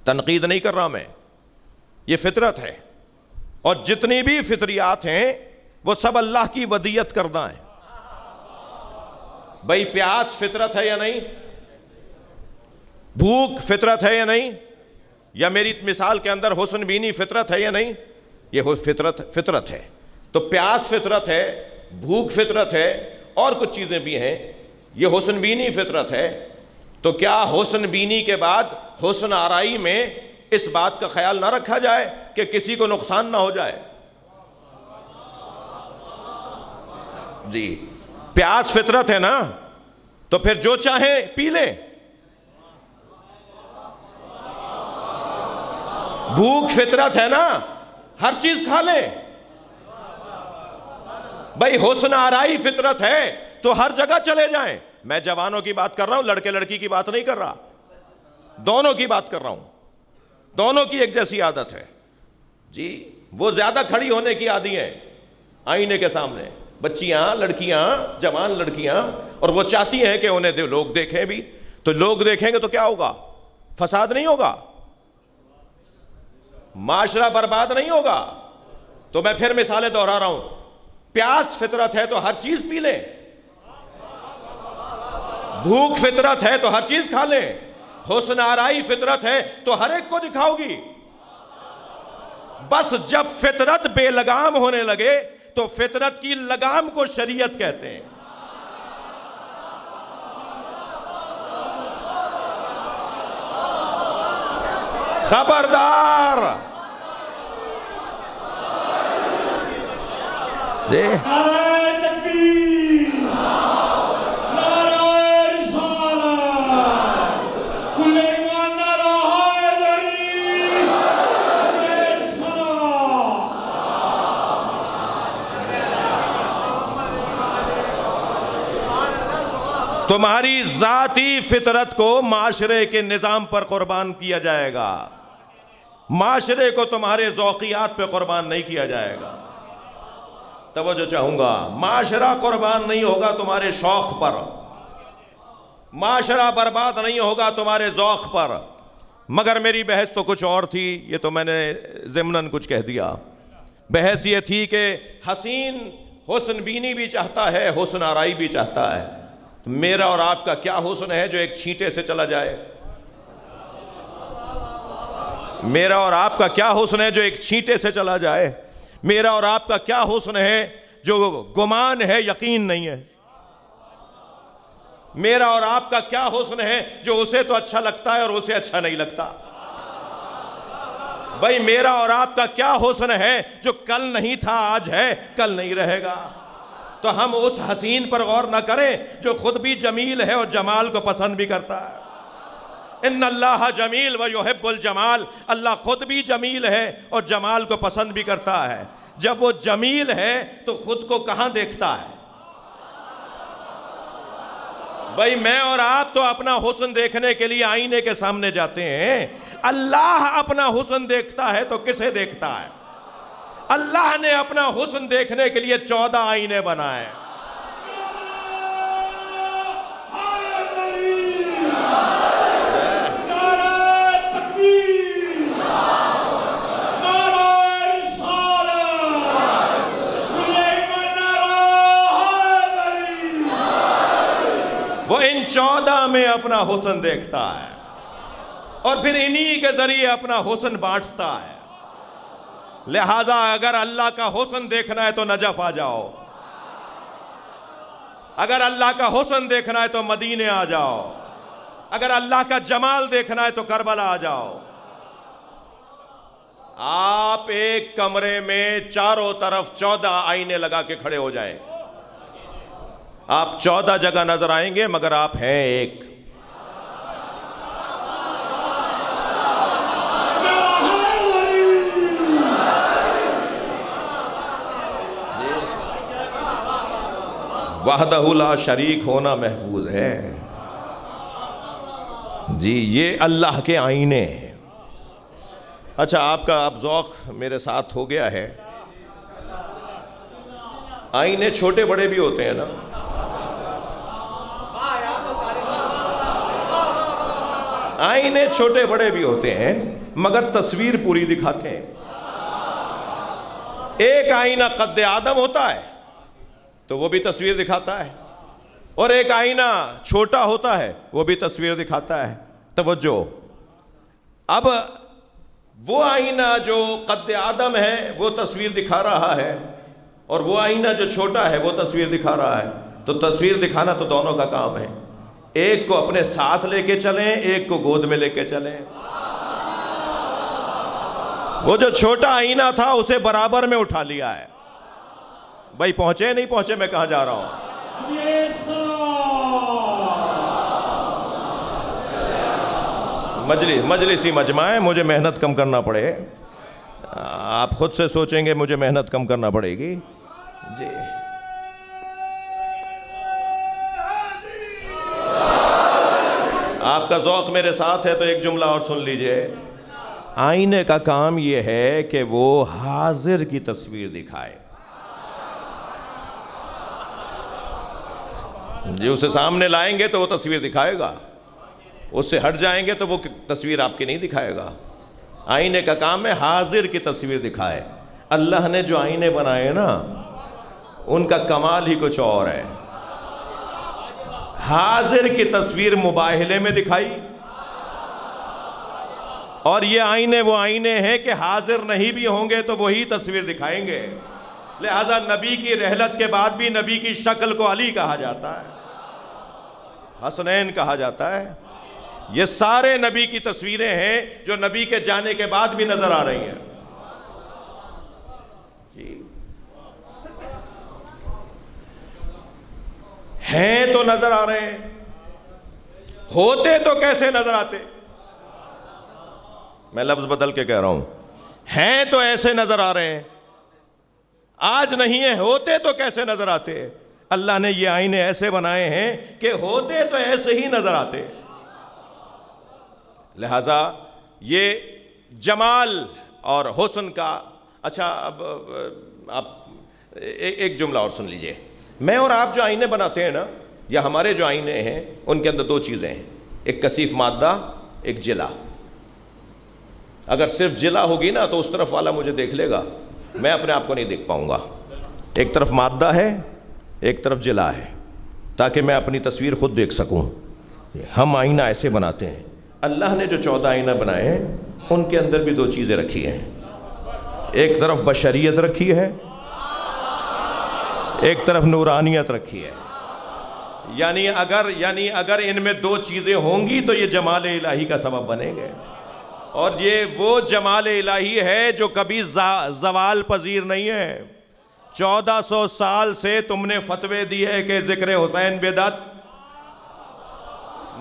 تنقید نہیں کر رہا میں، یہ فطرت ہے. اور جتنی بھی فطریات ہیں وہ سب اللہ کی ودیت کردہ ہیں. بھئی پیاس فطرت ہے یا نہیں؟ بھوک فطرت ہے یا نہیں؟ یا میری مثال کے اندر حسن بینی فطرت ہے یا نہیں؟ یہ فطرت ہے. تو پیاس فطرت ہے، بھوک فطرت ہے، اور کچھ چیزیں بھی ہیں. یہ حسن بینی فطرت ہے. تو کیا حسن بینی کے بعد حسن آرائی میں اس بات کا خیال نہ رکھا جائے کہ کسی کو نقصان نہ ہو جائے؟ جی پیاس فطرت ہے نا، تو پھر جو چاہیں پی لیں. بھوک فطرت ہے نا، ہر چیز کھا لیں. بھائی حسن آرائی فطرت ہے تو ہر جگہ چلے جائیں. میں جوانوں کی بات کر رہا ہوں، لڑکے لڑکی کی بات نہیں کر رہا، دونوں کی بات کر رہا ہوں. دونوں کی ایک جیسی عادت ہے. جی وہ زیادہ کھڑی ہونے کی عادی ہیں آئینے کے سامنے، بچیاں، لڑکیاں، جوان لڑکیاں، اور وہ چاہتی ہیں کہ انہیں لوگ دیکھیں بھی. تو لوگ دیکھیں گے تو کیا ہوگا؟ فساد نہیں ہوگا؟ معاشرہ برباد نہیں ہوگا؟ تو میں پھر مثالیں دہرا رہا ہوں. پیاس فطرت ہے تو ہر چیز پی لیں، بھوک فطرت ہے تو ہر چیز کھا لیں، حسن آرائی فطرت ہے تو ہر ایک کو دکھاؤ گی. بس جب فطرت بے لگام ہونے لگے تو فطرت کی لگام کو شریعت کہتے ہیں. خبردار. نعرہ تکبیر، نعرہ رسالت، کل ایمان نعرہ حیدری، صلوات. تمہاری ذاتی فطرت کو معاشرے کے نظام پر قربان کیا جائے گا، معاشرے کو تمہارے ذوقیات پہ قربان نہیں کیا جائے گا. توجہ چاہوں گا، معاشرہ قربان نہیں ہوگا تمہارے شوق پر، معاشرہ برباد نہیں ہوگا تمہارے ذوق پر. مگر میری بحث تو کچھ اور تھی، یہ تو میں نے ضمناً کچھ کہہ دیا. بحث یہ تھی کہ حسین حسن بینی بھی چاہتا ہے، حسن آرائی بھی چاہتا ہے. تو میرا اور آپ کا کیا حسن ہے جو ایک چھینٹے سے چلا جائے؟ میرا اور آپ کا کیا حسن ہے جو ایک چھینٹے سے چلا جائے؟ میرا اور آپ کا کیا حسن ہے جو گمان ہے یقین نہیں ہے؟ میرا اور آپ کا کیا حسن ہے جو اسے تو اچھا لگتا ہے اور اسے اچھا نہیں لگتا؟ بھائی میرا اور آپ کا کیا حسن ہے جو کل نہیں تھا آج ہے کل نہیں رہے گا؟ تو ہم اس حسین پر غور نہ کریں جو خود بھی جمیل ہے اور جمال کو پسند بھی کرتا ہے. ان اللہ جمیل و یحب الجمال، اللہ خود بھی جمیل ہے اور جمال کو پسند بھی کرتا ہے. جب وہ جمیل ہے تو خود کو کہاں دیکھتا ہے؟ بھائی میں اور آپ تو اپنا حسن دیکھنے کے لیے آئینے کے سامنے جاتے ہیں. اللہ اپنا حسن دیکھتا ہے تو کسے دیکھتا ہے؟ اللہ نے اپنا حسن دیکھنے کے لیے 14 آئینے بنائے. وہ ان 14 میں اپنا حسن دیکھتا ہے اور پھر انہی کے ذریعے اپنا حسن بانٹتا ہے. لہٰذا اگر اللہ کا حسن دیکھنا ہے تو نجف آ جاؤ, اگر اللہ کا حسن دیکھنا ہے تو مدینے آ جاؤ, اگر اللہ کا جمال دیکھنا ہے تو کربلا آ جاؤ. آپ ایک کمرے میں چاروں طرف 14 آئینے لگا کے کھڑے ہو جائیں, آپ 14 جگہ نظر آئیں گے مگر آپ ہیں ایک. وحدہ لا شریک ہونا محفوظ ہے جی, یہ اللہ کے آئینے ہیں. اچھا, آپ کا اب ذوق میرے ساتھ ہو گیا ہے. آئینے چھوٹے بڑے بھی ہوتے ہیں نا, آئینے چھوٹے بڑے بھی ہوتے ہیں مگر تصویر پوری دکھاتے ہیں. ایک آئینہ قد آدم ہوتا ہے تو وہ بھی تصویر دکھاتا ہے, اور ایک آئینہ چھوٹا ہوتا ہے وہ بھی تصویر دکھاتا ہے. توجہ, اب وہ آئینہ جو قد آدم ہے وہ تصویر دکھا رہا ہے, اور وہ آئینہ جو چھوٹا ہے وہ تصویر دکھا رہا ہے. تو تصویر دکھانا تو دونوں کا کام ہے, ایک کو اپنے ساتھ لے کے چلیں, ایک کو گود میں لے کے چلیں. وہ جو چھوٹا آئینہ تھا اسے برابر میں اٹھا لیا ہے. بھائی پہنچے نہیں پہنچے, میں کہاں جا رہا ہوں؟ مجلسی مجمع ہے, مجھے محنت کم کرنا پڑے. آپ خود سے سوچیں گے مجھے محنت کم کرنا پڑے گی جی. آپ کا ذوق میرے ساتھ ہے تو ایک جملہ اور سن لیجئے. آئینے کا کام یہ ہے کہ وہ حاضر کی تصویر دکھائے جی. اسے سامنے لائیں گے تو وہ تصویر دکھائے گا, اس سے ہٹ جائیں گے تو وہ تصویر آپ کی نہیں دکھائے گا. آئینے کا کام ہے حاضر کی تصویر دکھائے. اللہ نے جو آئینے بنائے نا ان کا کمال ہی کچھ اور ہے. حاضر کی تصویر مباہلے میں دکھائی, اور یہ آئینے وہ آئینے ہیں کہ حاضر نہیں بھی ہوں گے تو وہی تصویر دکھائیں گے. لہذا نبی کی رحلت کے بعد بھی نبی کی شکل کو علی کہا جاتا ہے, حسنین کہا جاتا ہے. یہ سارے نبی کی تصویریں ہیں جو نبی کے جانے کے بعد بھی نظر آ رہی ہیں جی. ہیں تو نظر آ رہے ہیں, ہوتے تو کیسے نظر آتے؟ میں لفظ بدل کے کہہ رہا ہوں, ہیں تو ایسے نظر آ رہے ہیں, آج نہیں ہیں, ہوتے تو کیسے نظر آتے؟ اللہ نے یہ آئینے ایسے بنائے ہیں کہ ہوتے تو ایسے ہی نظر آتے. لہذا یہ جمال اور حسن کا. اچھا, اب آپ ایک جملہ اور سن لیجئے. میں اور آپ جو آئینے بناتے ہیں نا, یا ہمارے جو آئینے ہیں, ان کے اندر 2 چیزیں ہیں, ایک کثیف مادہ, ایک جلا. اگر صرف جلا ہوگی نا تو اس طرف والا مجھے دیکھ لے گا, میں اپنے آپ کو نہیں دیکھ پاؤں گا. ایک طرف مادہ ہے, ایک طرف جلا ہے, تاکہ میں اپنی تصویر خود دیکھ سکوں. ہم آئینہ ایسے بناتے ہیں. اللہ نے جو 14 آئینہ بنائے ہیں ان کے اندر بھی 2 چیزیں رکھی ہیں. ایک طرف بشریت رکھی ہے, ایک طرف نورانیت رکھی ہے. یعنی اگر ان میں 2 چیزیں ہوں گی تو یہ جمال الہی کا سبب بنیں گے. اور یہ وہ جمال الہی ہے جو کبھی زوال پذیر نہیں ہے. 1400 سال سے تم نے فتوے دیے کہ ذکر حسین بدعت,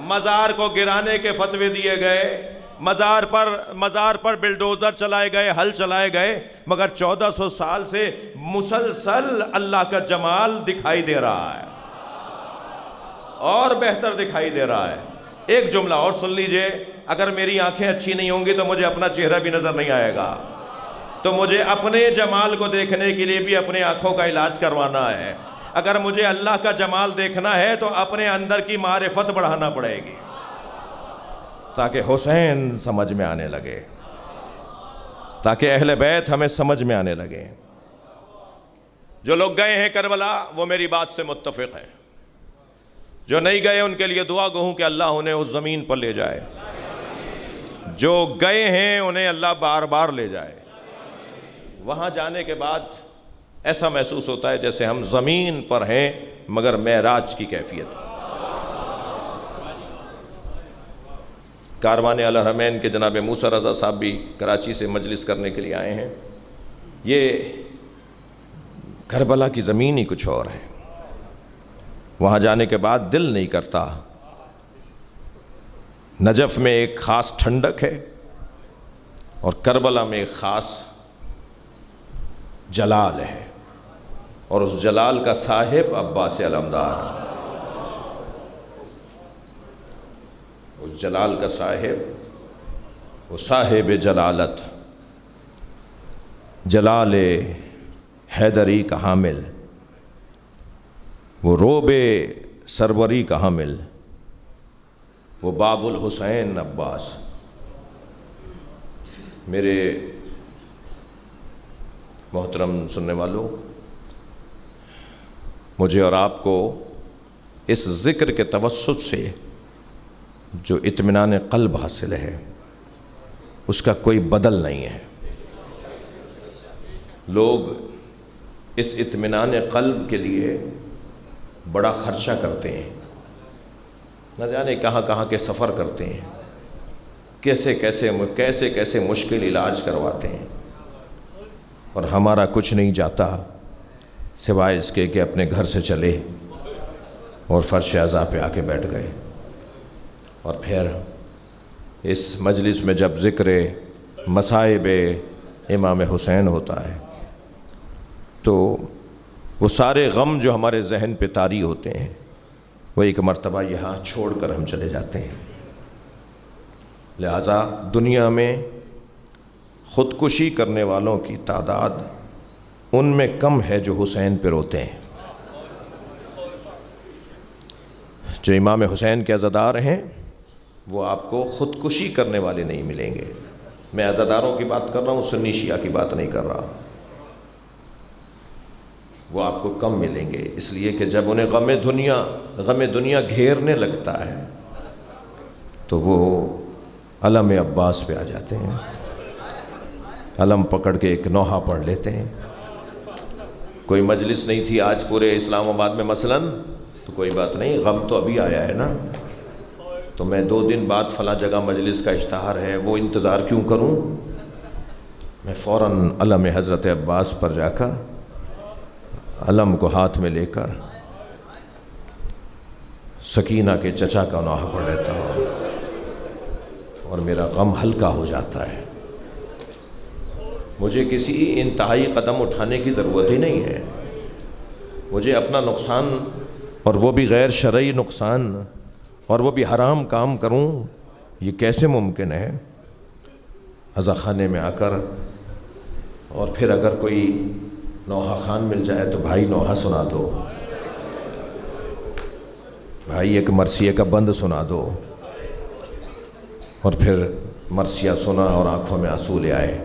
مزار کو گرانے کے فتوے دیے گئے, مزار پر بلڈوزر چلائے گئے, ہل چلائے گئے, مگر 1400 سال سے مسلسل اللہ کا جمال دکھائی دے رہا ہے, اور بہتر دکھائی دے رہا ہے. ایک جملہ اور سن لیجئے. اگر میری آنکھیں اچھی نہیں ہوں گی تو مجھے اپنا چہرہ بھی نظر نہیں آئے گا, تو مجھے اپنے جمال کو دیکھنے کے لیے بھی اپنے آنکھوں کا علاج کروانا ہے. اگر مجھے اللہ کا جمال دیکھنا ہے تو اپنے اندر کی معرفت بڑھانا پڑے گی, تاکہ حسین سمجھ میں آنے لگے, تاکہ اہل بیت ہمیں سمجھ میں آنے لگے. جو لوگ گئے ہیں کربلا وہ میری بات سے متفق ہیں. جو نہیں گئے ان کے لیے دعا کہوں کہ اللہ انہیں اس زمین پر لے جائے، جو گئے ہیں انہیں اللہ بار بار لے جائے۔ وہاں جانے کے بعد ایسا محسوس ہوتا ہے جیسے ہم زمین پر ہیں مگر معراج کی کیفیت۔ کاروان الحرمین کے جناب موسیٰ رضا صاحب بھی کراچی سے مجلس کرنے کے لیے آئے ہیں۔ یہ کربلا کی زمین ہی کچھ اور ہے، وہاں جانے کے بعد دل نہیں کرتا۔ نجف میں ایک خاص ٹھنڈک ہے اور کربلا میں ایک خاص جلال ہے، اور اس جلال کا صاحب عباس علمدار ہے۔ اس جلال کا صاحب، وہ صاحب جلالت، جلال حیدری کا حامل، وہ روب سروری کا حامل، وہ باب الحسین عباس۔ میرے محترم سننے والوں، مجھے اور آپ کو اس ذکر کے توسط سے جو اطمینان قلب حاصل ہے اس کا کوئی بدل نہیں ہے۔ لوگ اس اطمینان قلب کے لیے بڑا خرچہ کرتے ہیں، نہ جانے کہاں کہاں کے سفر کرتے ہیں، کیسے کیسے مشکل علاج کرواتے ہیں، اور ہمارا کچھ نہیں جاتا سوائے اس کے کہ اپنے گھر سے چلے اور فرش عزا پہ آ کے بیٹھ گئے۔ اور پھر اس مجلس میں جب ذکر مصائب امام حسین ہوتا ہے تو وہ سارے غم جو ہمارے ذہن پہ طاری ہوتے ہیں وہ ایک مرتبہ یہاں چھوڑ کر ہم چلے جاتے ہیں۔ لہٰذا دنیا میں خودکشی کرنے والوں کی تعداد ان میں کم ہے جو حسین پہ روتے ہیں۔ جو امام حسین کے عزادار ہیں وہ آپ کو خودکشی کرنے والے نہیں ملیں گے۔ میں عزاداروں کی بات کر رہا ہوں، سنی شیعہ کی بات نہیں کر رہا۔ وہ آپ کو کم ملیں گے، اس لیے کہ جب انہیں غم دنیا گھیرنے لگتا ہے تو وہ علم عباس پہ آ جاتے ہیں، علم پکڑ کے ایک نوحہ پڑھ لیتے ہیں۔ کوئی مجلس نہیں تھی آج پورے اسلام آباد میں مثلاً، تو کوئی بات نہیں، غم تو ابھی آیا ہے نا، تو میں 2 دن بعد فلاں جگہ مجلس کا اشتہار ہے، وہ انتظار کیوں کروں؟ میں فوراً علم حضرت عباس پر جا کر علم کو ہاتھ میں لے کر سکینہ کے چچا کا نوحہ پڑھ لیتا ہوں اور میرا غم ہلکا ہو جاتا ہے۔ مجھے کسی انتہائی قدم اٹھانے کی ضرورت ہی نہیں ہے۔ مجھے اپنا نقصان، اور وہ بھی غیر شرعی نقصان، اور وہ بھی حرام کام کروں، یہ کیسے ممکن ہے؟ عزا خانے میں آ کر، اور پھر اگر کوئی نوحہ خان مل جائے تو بھائی نوحہ سنا دو، بھائی ایک مرثیے کا بند سنا دو، اور پھر مرثیہ سنا اور آنکھوں میں آنسو لے آئے۔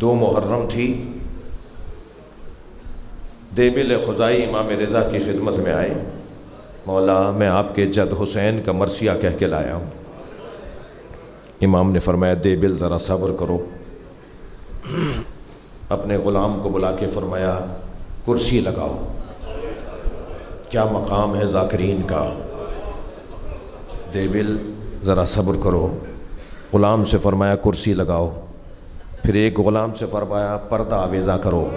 2 محرم تھی، دیبل خزائی امام رضا کی خدمت میں آئے، مولا میں آپ کے جد حسین کا مرثیہ کہہ کے لایا ہوں۔ امام نے فرمایا دیبل ذرا صبر کرو۔ اپنے غلام کو بلا کے فرمایا کرسی لگاؤ، کیا مقام ہے ذاکرین کا، دیبل ذرا صبر کرو۔ غلام سے فرمایا کرسی لگاؤ، پھر ایک غلام سے فرمایا پردہ آویزہ کرو،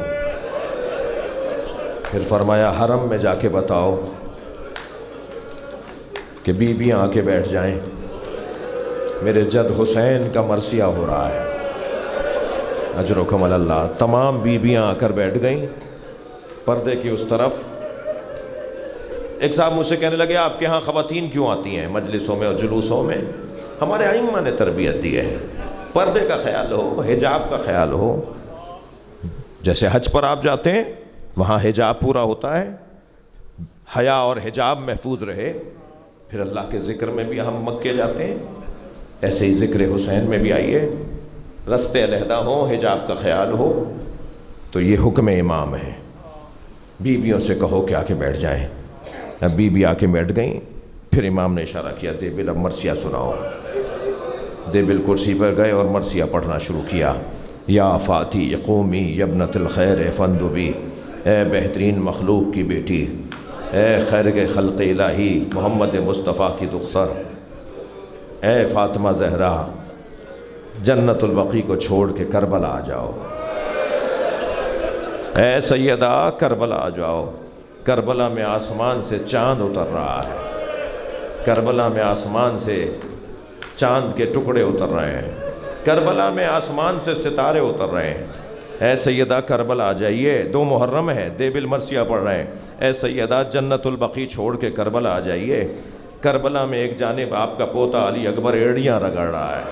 پھر فرمایا حرم میں جا کے بتاؤ کہ بیویاں آ کے بیٹھ جائیں، میرے جد حسین کا مرثیہ ہو رہا ہے، اجرکم علی اللہ۔ تمام بیویاں آ کر بیٹھ گئیں پردے کی اس طرف۔ ایک صاحب مجھ سے کہنے لگے آپ کے ہاں خواتین کیوں آتی ہیں مجلسوں میں اور جلوسوں میں؟ ہمارے ائمہ نے تربیت دی ہے، پردے کا خیال ہو، حجاب کا خیال ہو۔ جیسے حج پر آپ جاتے ہیں وہاں حجاب پورا ہوتا ہے، حیا اور حجاب محفوظ رہے، پھر اللہ کے ذکر میں بھی ہم مکے جاتے ہیں، ایسے ہی ذکر حسین میں بھی آئیے، رستے علیحدہ ہوں، حجاب کا خیال ہو، تو یہ حکم امام ہے۔ بیویوں سے کہو کہ آ کے بیٹھ جائیں۔ بی بی آ کے بیٹھ گئیں. پھر امام نے اشارہ کیا دیبل اب مرثیہ سناؤ. دیبل کرسی پر گئے اور مرثیہ پڑھنا شروع کیا. یا فاتی قومی یبنت الخیر فندبی، اے بہترین مخلوق کی بیٹی، اے خیر کے خلق الہی محمد مصطفیٰ کی دختر، اے فاطمہ زہرا، جنت البقیع کو چھوڑ کے کربلا آ جاؤ. اے سیدہ کربلا آ جاؤ. کربلا میں آسمان سے چاند اتر رہا ہے. کربلا میں آسمان سے چاند کے ٹکڑے اتر رہے ہیں. کربلا میں آسمان سے ستارے اتر رہے ہیں. اے سیدہ کربلا آ جائیے. 2 محرم ہے، دیبل مرثیہ پڑھ رہے ہیں. اے سیدہ جنت البقیع چھوڑ کے کربلا آ جائیے. کربلا میں ایک جانب آپ کا پوتا علی اکبر ایڑیاں رگڑ رہا ہے.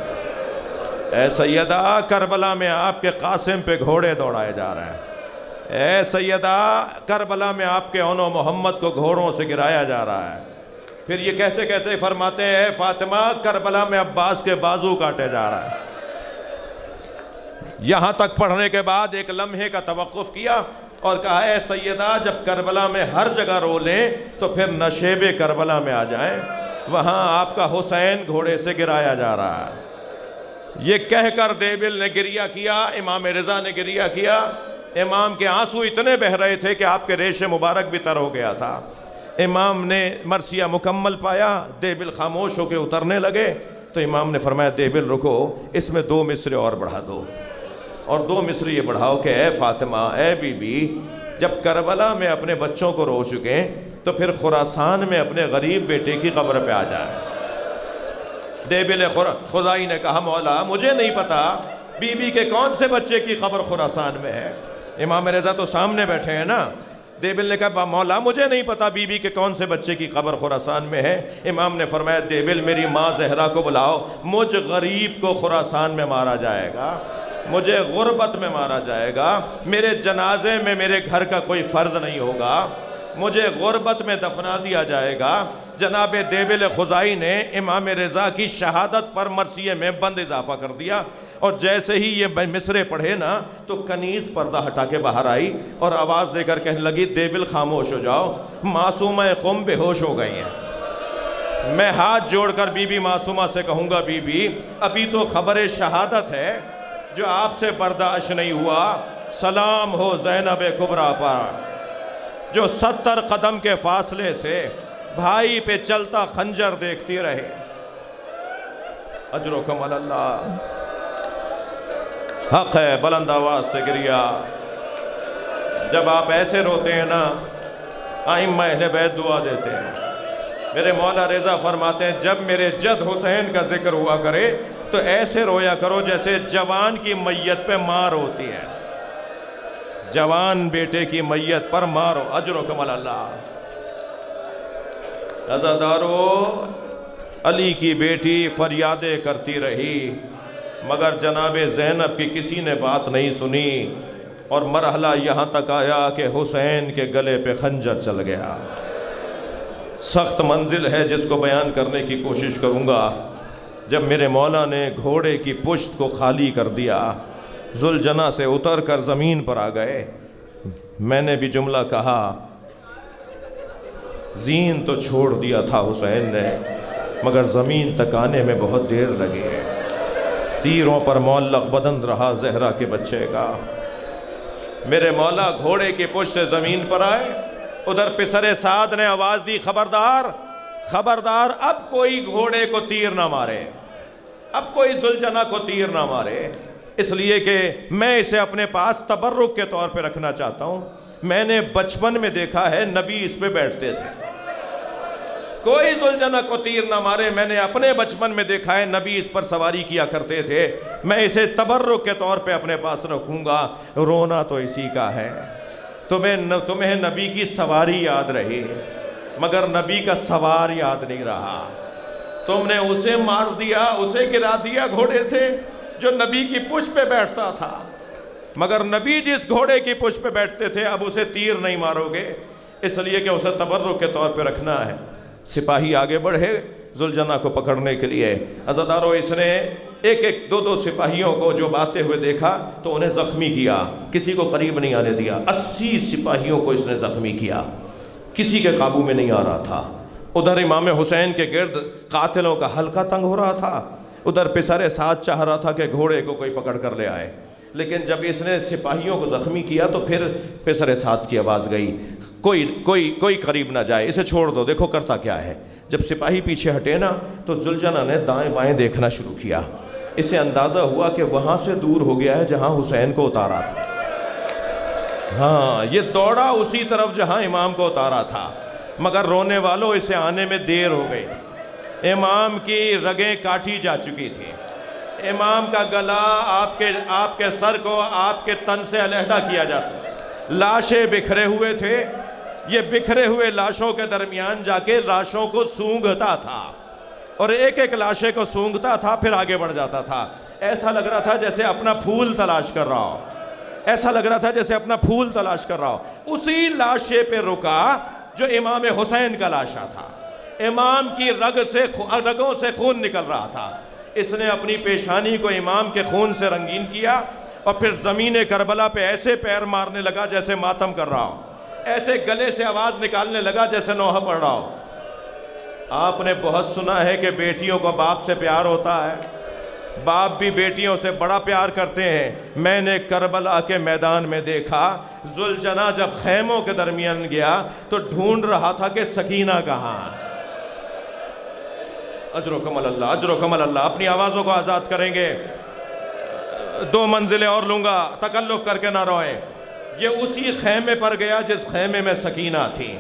اے سیدہ کربلا میں آپ کے قاسم پہ گھوڑے دوڑائے جا رہے ہیں. اے سیدہ کربلا میں آپ کے اونو محمد کو گھوڑوں سے گرایا جا رہا ہے. پھر یہ کہتے کہتے فرماتے ہیں اے فاطمہ کربلا میں عباس کے بازو کاٹے جا رہا ہے. یہاں تک پڑھنے کے بعد ایک لمحے کا توقف کیا اور کہا اے سیدہ جب کربلا میں ہر جگہ رو لیں تو پھر نشیب کربلا میں آ جائیں، وہاں آپ کا حسین گھوڑے سے گرایا جا رہا ہے. یہ کہہ کر دیبل نے گریہ کیا، امام رضا نے گریہ کیا. امام کے آنسو اتنے بہ رہے تھے کہ آپ کے ریش مبارک بھی تر ہو گیا تھا. امام نے مرثیہ مکمل پایا. دیبل خاموش ہو کے اترنے لگے تو امام نے فرمایا دیبل رکو، اس میں 2 مصرے اور بڑھا دو. اور 2 مصرے یہ بڑھاؤ کہ اے فاطمہ، اے بی بی، جب کربلا میں اپنے بچوں کو رو چکے تو پھر خراسان میں اپنے غریب بیٹے کی قبر پہ آ جائے. دیبل خدائی نے کہا مولا مجھے نہیں پتا بی بی کے کون سے بچے کی قبر خراسان میں ہے. امام رضا تو سامنے بیٹھے ہیں نا. دیبل نے کہا مولا مجھے نہیں پتا بی بی کے کون سے بچے کی قبر خراسان میں ہے. امام نے فرمایا دیبل میری ماں زہرا کو بلاؤ، مجھ غریب کو خراسان میں مارا جائے گا، مجھے غربت میں مارا جائے گا، میرے جنازے میں میرے گھر کا کوئی فرد نہیں ہوگا، مجھے غربت میں دفنا دیا جائے گا. جناب دیبل خزائی نے امام رضا کی شہادت پر مرثیے میں بند اضافہ کر دیا. اور جیسے ہی یہ مصرے پڑھے نا تو کنیز پردہ ہٹا کے باہر آئی اور آواز دے کر کہنے لگی دیبل خاموش ہو جاؤ، معصومہ قوم بے ہوش ہو گئی ہیں. میں ہاتھ جوڑ کر بی بی معصومہ سے کہوں گا بی بی ابھی تو خبر شہادت ہے جو آپ سے برداشت نہیں ہوا. سلام ہو زینب کبریٰ پر جو 70 قدم کے فاصلے سے بھائی پہ چلتا خنجر دیکھتی رہے. اجرکم اللہ. حق ہے بلند آواز سے گریا. جب آپ ایسے روتے ہیں نا ائمہ اہل بیت دعا دیتے ہیں. میرے مولا رضا فرماتے ہیں جب میرے جد حسین کا ذکر ہوا کرے تو ایسے رویا کرو جیسے جوان کی میت پہ ماں روتی ہے. جوان بیٹے کی میت پر ماں رو. اجرکم اللہ. عزادارو علی کی بیٹی فریادیں کرتی رہی مگر جناب زینب کی کسی نے بات نہیں سنی اور مرحلہ یہاں تک آیا کہ حسین کے گلے پہ خنجر چل گیا. سخت منزل ہے جس کو بیان کرنے کی کوشش کروں گا. جب میرے مولا نے گھوڑے کی پشت کو خالی کر دیا، ذوالجناح سے اتر کر زمین پر آ گئے، میں نے بھی جملہ کہا زین تو چھوڑ دیا تھا حسین نے مگر زمین تک آنے میں بہت دیر لگی ہے. تیروں پر معلق بدن رہا زہرا کے بچے کا. میرے مولا گھوڑے کی پشت سے زمین پر آئے. ادھر پسر سعد نے آواز دی خبردار خبردار اب کوئی گھوڑے کو تیر نہ مارے، اب کوئی ذوالجناح کو تیر نہ مارے، اس لیے کہ میں اسے اپنے پاس تبرک کے طور پہ رکھنا چاہتا ہوں. میں نے بچپن میں دیکھا ہے نبی اس پہ بیٹھتے تھے. کوئی ذوالجناح کو تیر نہ مارے، میں نے اپنے بچپن میں دیکھا ہے نبی اس پر سواری کیا کرتے تھے. میں اسے تبرک کے طور پہ اپنے پاس رکھوں گا. رونا تو اسی کا ہے. تمہیں نبی کی سواری یاد رہی مگر نبی کا سوار یاد نہیں رہا. تم نے اسے مار دیا، اسے گرا دیا گھوڑے سے جو نبی کی پشت پہ بیٹھتا تھا، مگر نبی جس گھوڑے کی پشت پہ بیٹھتے تھے اب اسے تیر نہیں مارو گے، اس لیے کہ اسے تبرک کے طور پہ رکھنا ہے. سپاہی آگے بڑھے ذوالجناح کو پکڑنے کے لیے. عزادارو اس نے ایک دو سپاہیوں کو جو آتے ہوئے دیکھا تو انہیں زخمی کیا، کسی کو قریب نہیں آنے دیا. 80 سپاہیوں کو اس نے زخمی کیا. کسی کے قابو میں نہیں آ رہا تھا۔ ادھر امام حسین کے گرد قاتلوں کا حلقہ تنگ ہو رہا تھا، ادھر پسر سعد چاہ رہا تھا کہ گھوڑے کو کوئی پکڑ کر لے آئے، لیکن جب اس نے سپاہیوں کو زخمی کیا تو پھر پسر سعد کی آواز گئی، کوئی قریب نہ جائے، اسے چھوڑ دو، دیکھو کرتا کیا ہے۔ جب سپاہی پیچھے ہٹے نا تو ذوالجناح نے دائیں بائیں دیکھنا شروع کیا، اسے اندازہ ہوا کہ وہاں سے دور ہو گیا ہے جہاں حسین کو اتارا تھا۔ ہاں، یہ دوڑا اسی طرف جہاں امام کو اتارا تھا، مگر رونے والوں اسے آنے میں دیر ہو گئی تھی۔ امام کی رگیں کاٹی جا چکی تھی، امام کا گلا آپ کے سر کو آپ کے تن سے علیحدہ کیا جاتا، لاشیں بکھرے ہوئے تھے، یہ بکھرے ہوئے لاشوں کے درمیان جا کے لاشوں کو سونگھتا تھا، اور ایک ایک لاشے کو سونگھتا تھا، پھر آگے بڑھ جاتا تھا۔ ایسا لگ رہا تھا جیسے اپنا پھول تلاش کر رہا ہو، ایسا لگ رہا تھا جیسے اپنا پھول تلاش کر رہا ہو۔ اسی لاشے پہ رکا جو امام حسین کا لاشا تھا، امام کی رگوں سے خون نکل رہا تھا۔ اس نے اپنی پیشانی کو امام کے خون سے رنگین کیا، اور پھر زمین کربلا پہ ایسے پیر مارنے لگا جیسے ماتم کر رہا ہو، ایسے گلے سے آواز نکالنے لگا جیسے نوحہ پڑھ رہا ہو۔ آپ نے بہت سنا ہے کہ بیٹیوں کو باپ سے پیار ہوتا ہے، باپ بھی بیٹیوں سے بڑا پیار کرتے ہیں۔ میں نے کربلا کے میدان میں دیکھا، ذوالجناح جب خیموں کے درمیان گیا تو ڈھونڈ رہا تھا کہ سکینہ کہاں۔ اجرکم اللہ، اجرکم اللہ۔ اپنی آوازوں کو آزاد کریں گے، 2 منزلیں اور لوں گا، تکلف کر کے نہ روئیں۔ یہ اسی خیمے پر گیا جس خیمے میں سکینہ تھی،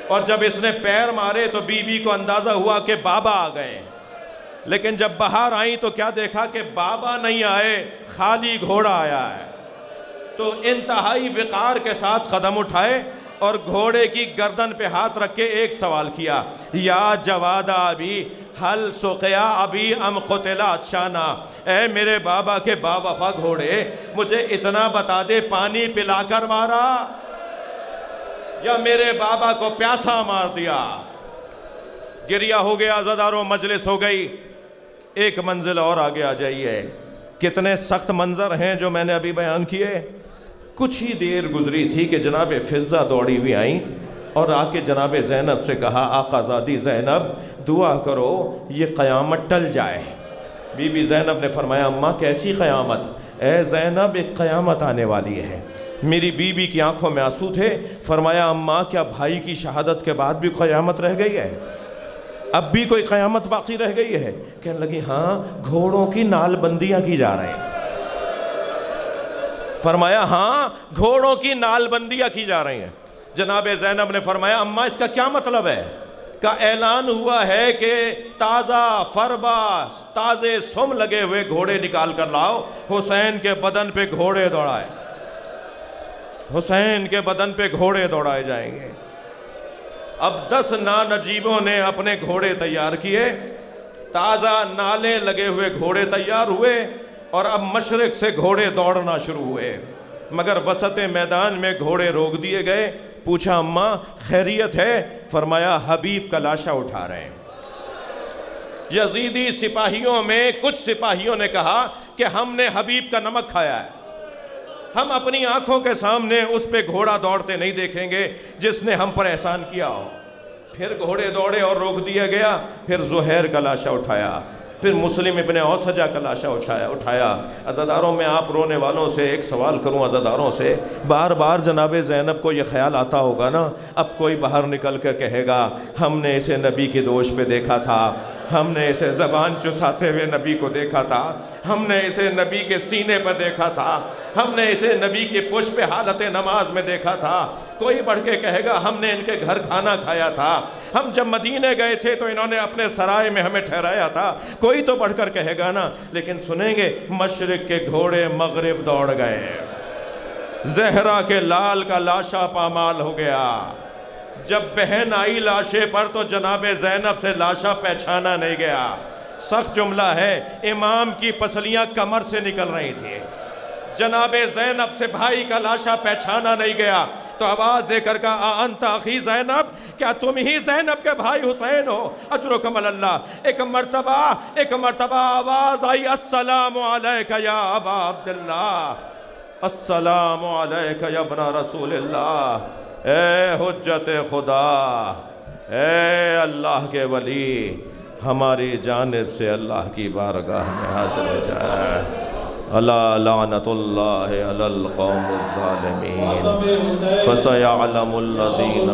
اور جب اس نے پیر مارے تو بی بی کو اندازہ ہوا کہ بابا آ گئے، لیکن جب باہر آئیں تو کیا دیکھا کہ بابا نہیں آئے، خالی گھوڑا آیا ہے۔ تو انتہائی وقار کے ساتھ قدم اٹھائے اور گھوڑے کی گردن پہ ہاتھ رکھ کے ایک سوال کیا، یا جواد ابی حل سقیا ابی ام قتلا اچھانا، اے میرے بابا کے با وفا گھوڑے، مجھے اتنا بتا دے پانی پلا کر مارا یا میرے بابا کو پیاسا مار دیا؟ گریہ ہو گیا، عزاداروں، مجلس ہو گئی۔ ایک منزل اور آگے آ جائیے، کتنے سخت منظر ہیں جو میں نے ابھی بیان کیے۔ کچھ ہی دیر گزری تھی کہ جناب فضہ دوڑی ہوئی آئیں اور آ کے جناب زینب سے کہا، آقا زادی زینب دعا کرو یہ قیامت ٹل جائے۔ بی بی زینب نے فرمایا، اماں کیسی قیامت؟ اے زینب ایک قیامت آنے والی ہے۔ میری بی بی کی آنکھوں میں آنسو تھے۔ فرمایا، اماں کیا بھائی کی شہادت کے بعد بھی قیامت رہ گئی ہے؟ اب بھی کوئی قیامت باقی رہ گئی ہے؟ کہنے لگی، ہاں گھوڑوں کی نال بندیاں کی جا رہے ہیں۔ فرمایا، ہاں گھوڑوں کی نال بندیاں کی جا رہی ہیں۔ جناب زینب نے فرمایا، اماں اس کا کیا مطلب ہے؟ کا اعلان ہوا ہے کہ تازہ فربا تازے سم لگے ہوئے گھوڑے نکال کر لاؤ، حسین کے بدن پہ گھوڑے دوڑائے، حسین کے بدن پہ گھوڑے دوڑائے جائیں گے۔ اب 10 نانجیبوں نے اپنے گھوڑے تیار کیے، تازہ نالے لگے ہوئے گھوڑے تیار ہوئے، اور اب مشرق سے گھوڑے دوڑنا شروع ہوئے، مگر وسط میدان میں گھوڑے روک دیے گئے۔ پوچھا، اماں خیریت ہے؟ فرمایا، حبیب کا لاشا اٹھا رہے ہیں۔ یزیدی سپاہیوں میں کچھ سپاہیوں نے کہا کہ ہم نے حبیب کا نمک کھایا ہے، ہم اپنی آنکھوں کے سامنے اس پہ گھوڑا دوڑتے نہیں دیکھیں گے جس نے ہم پر احسان کیا ہو۔ پھر گھوڑے دوڑے اور روک دیا گیا، پھر زہیر کا لاشا اٹھایا، پھر مسلم ابن اوسجہ کا لاشا اٹھایا۔ عزاداروں، میں آپ رونے والوں سے ایک سوال کروں، عزاداروں سے، بار بار جناب زینب کو یہ خیال آتا ہوگا نا، اب کوئی باہر نکل کر کہے گا، ہم نے اسے نبی کی دوش پہ دیکھا تھا، ہم نے اسے زبان چساتے ہوئے نبی کو دیکھا تھا، ہم نے اسے نبی کے سینے پر دیکھا تھا، ہم نے اسے نبی کی پشت پہ حالت نماز میں دیکھا تھا۔ کوئی بڑھ کے کہے گا، ہم نے ان کے گھر کھانا کھایا تھا، ہم جب مدینے گئے تھے تو انہوں نے اپنے سرائے میں ہمیں ٹھہرایا تھا۔ کوئی تو بڑھ کر کہے گا نا، لیکن سنیں گے، مشرق کے گھوڑے مغرب دوڑ گئے، زہرا کے لال کا لاشا پامال ہو گیا۔ جب بہن آئی لاشے پر تو جناب زینب سے لاشا پہچانا نہیں گیا۔ سخت جملہ ہے، امام کی پسلیاں کمر سے نکل رہی تھی، جناب زینب سے بھائی کا لاشا پہچانا نہیں گیا، تو آواز دے کر کہا، انت اخی زینب، کیا تم ہی زینب کے بھائی حسین ہو؟ اجرکم اللہ۔ ایک مرتبہ آواز آئی، السلام علیکہ یا ابا عبداللہ، السلام علیکہ یا ابن رسول اللہ۔ اے حجت خدا، اے اللہ کے ولی، ہماری جانب سے اللہ کی بارگاہ میں حاضر ہو جائے۔ الا لعنت اللہ علی القوم الظالمین فسیعلم الذین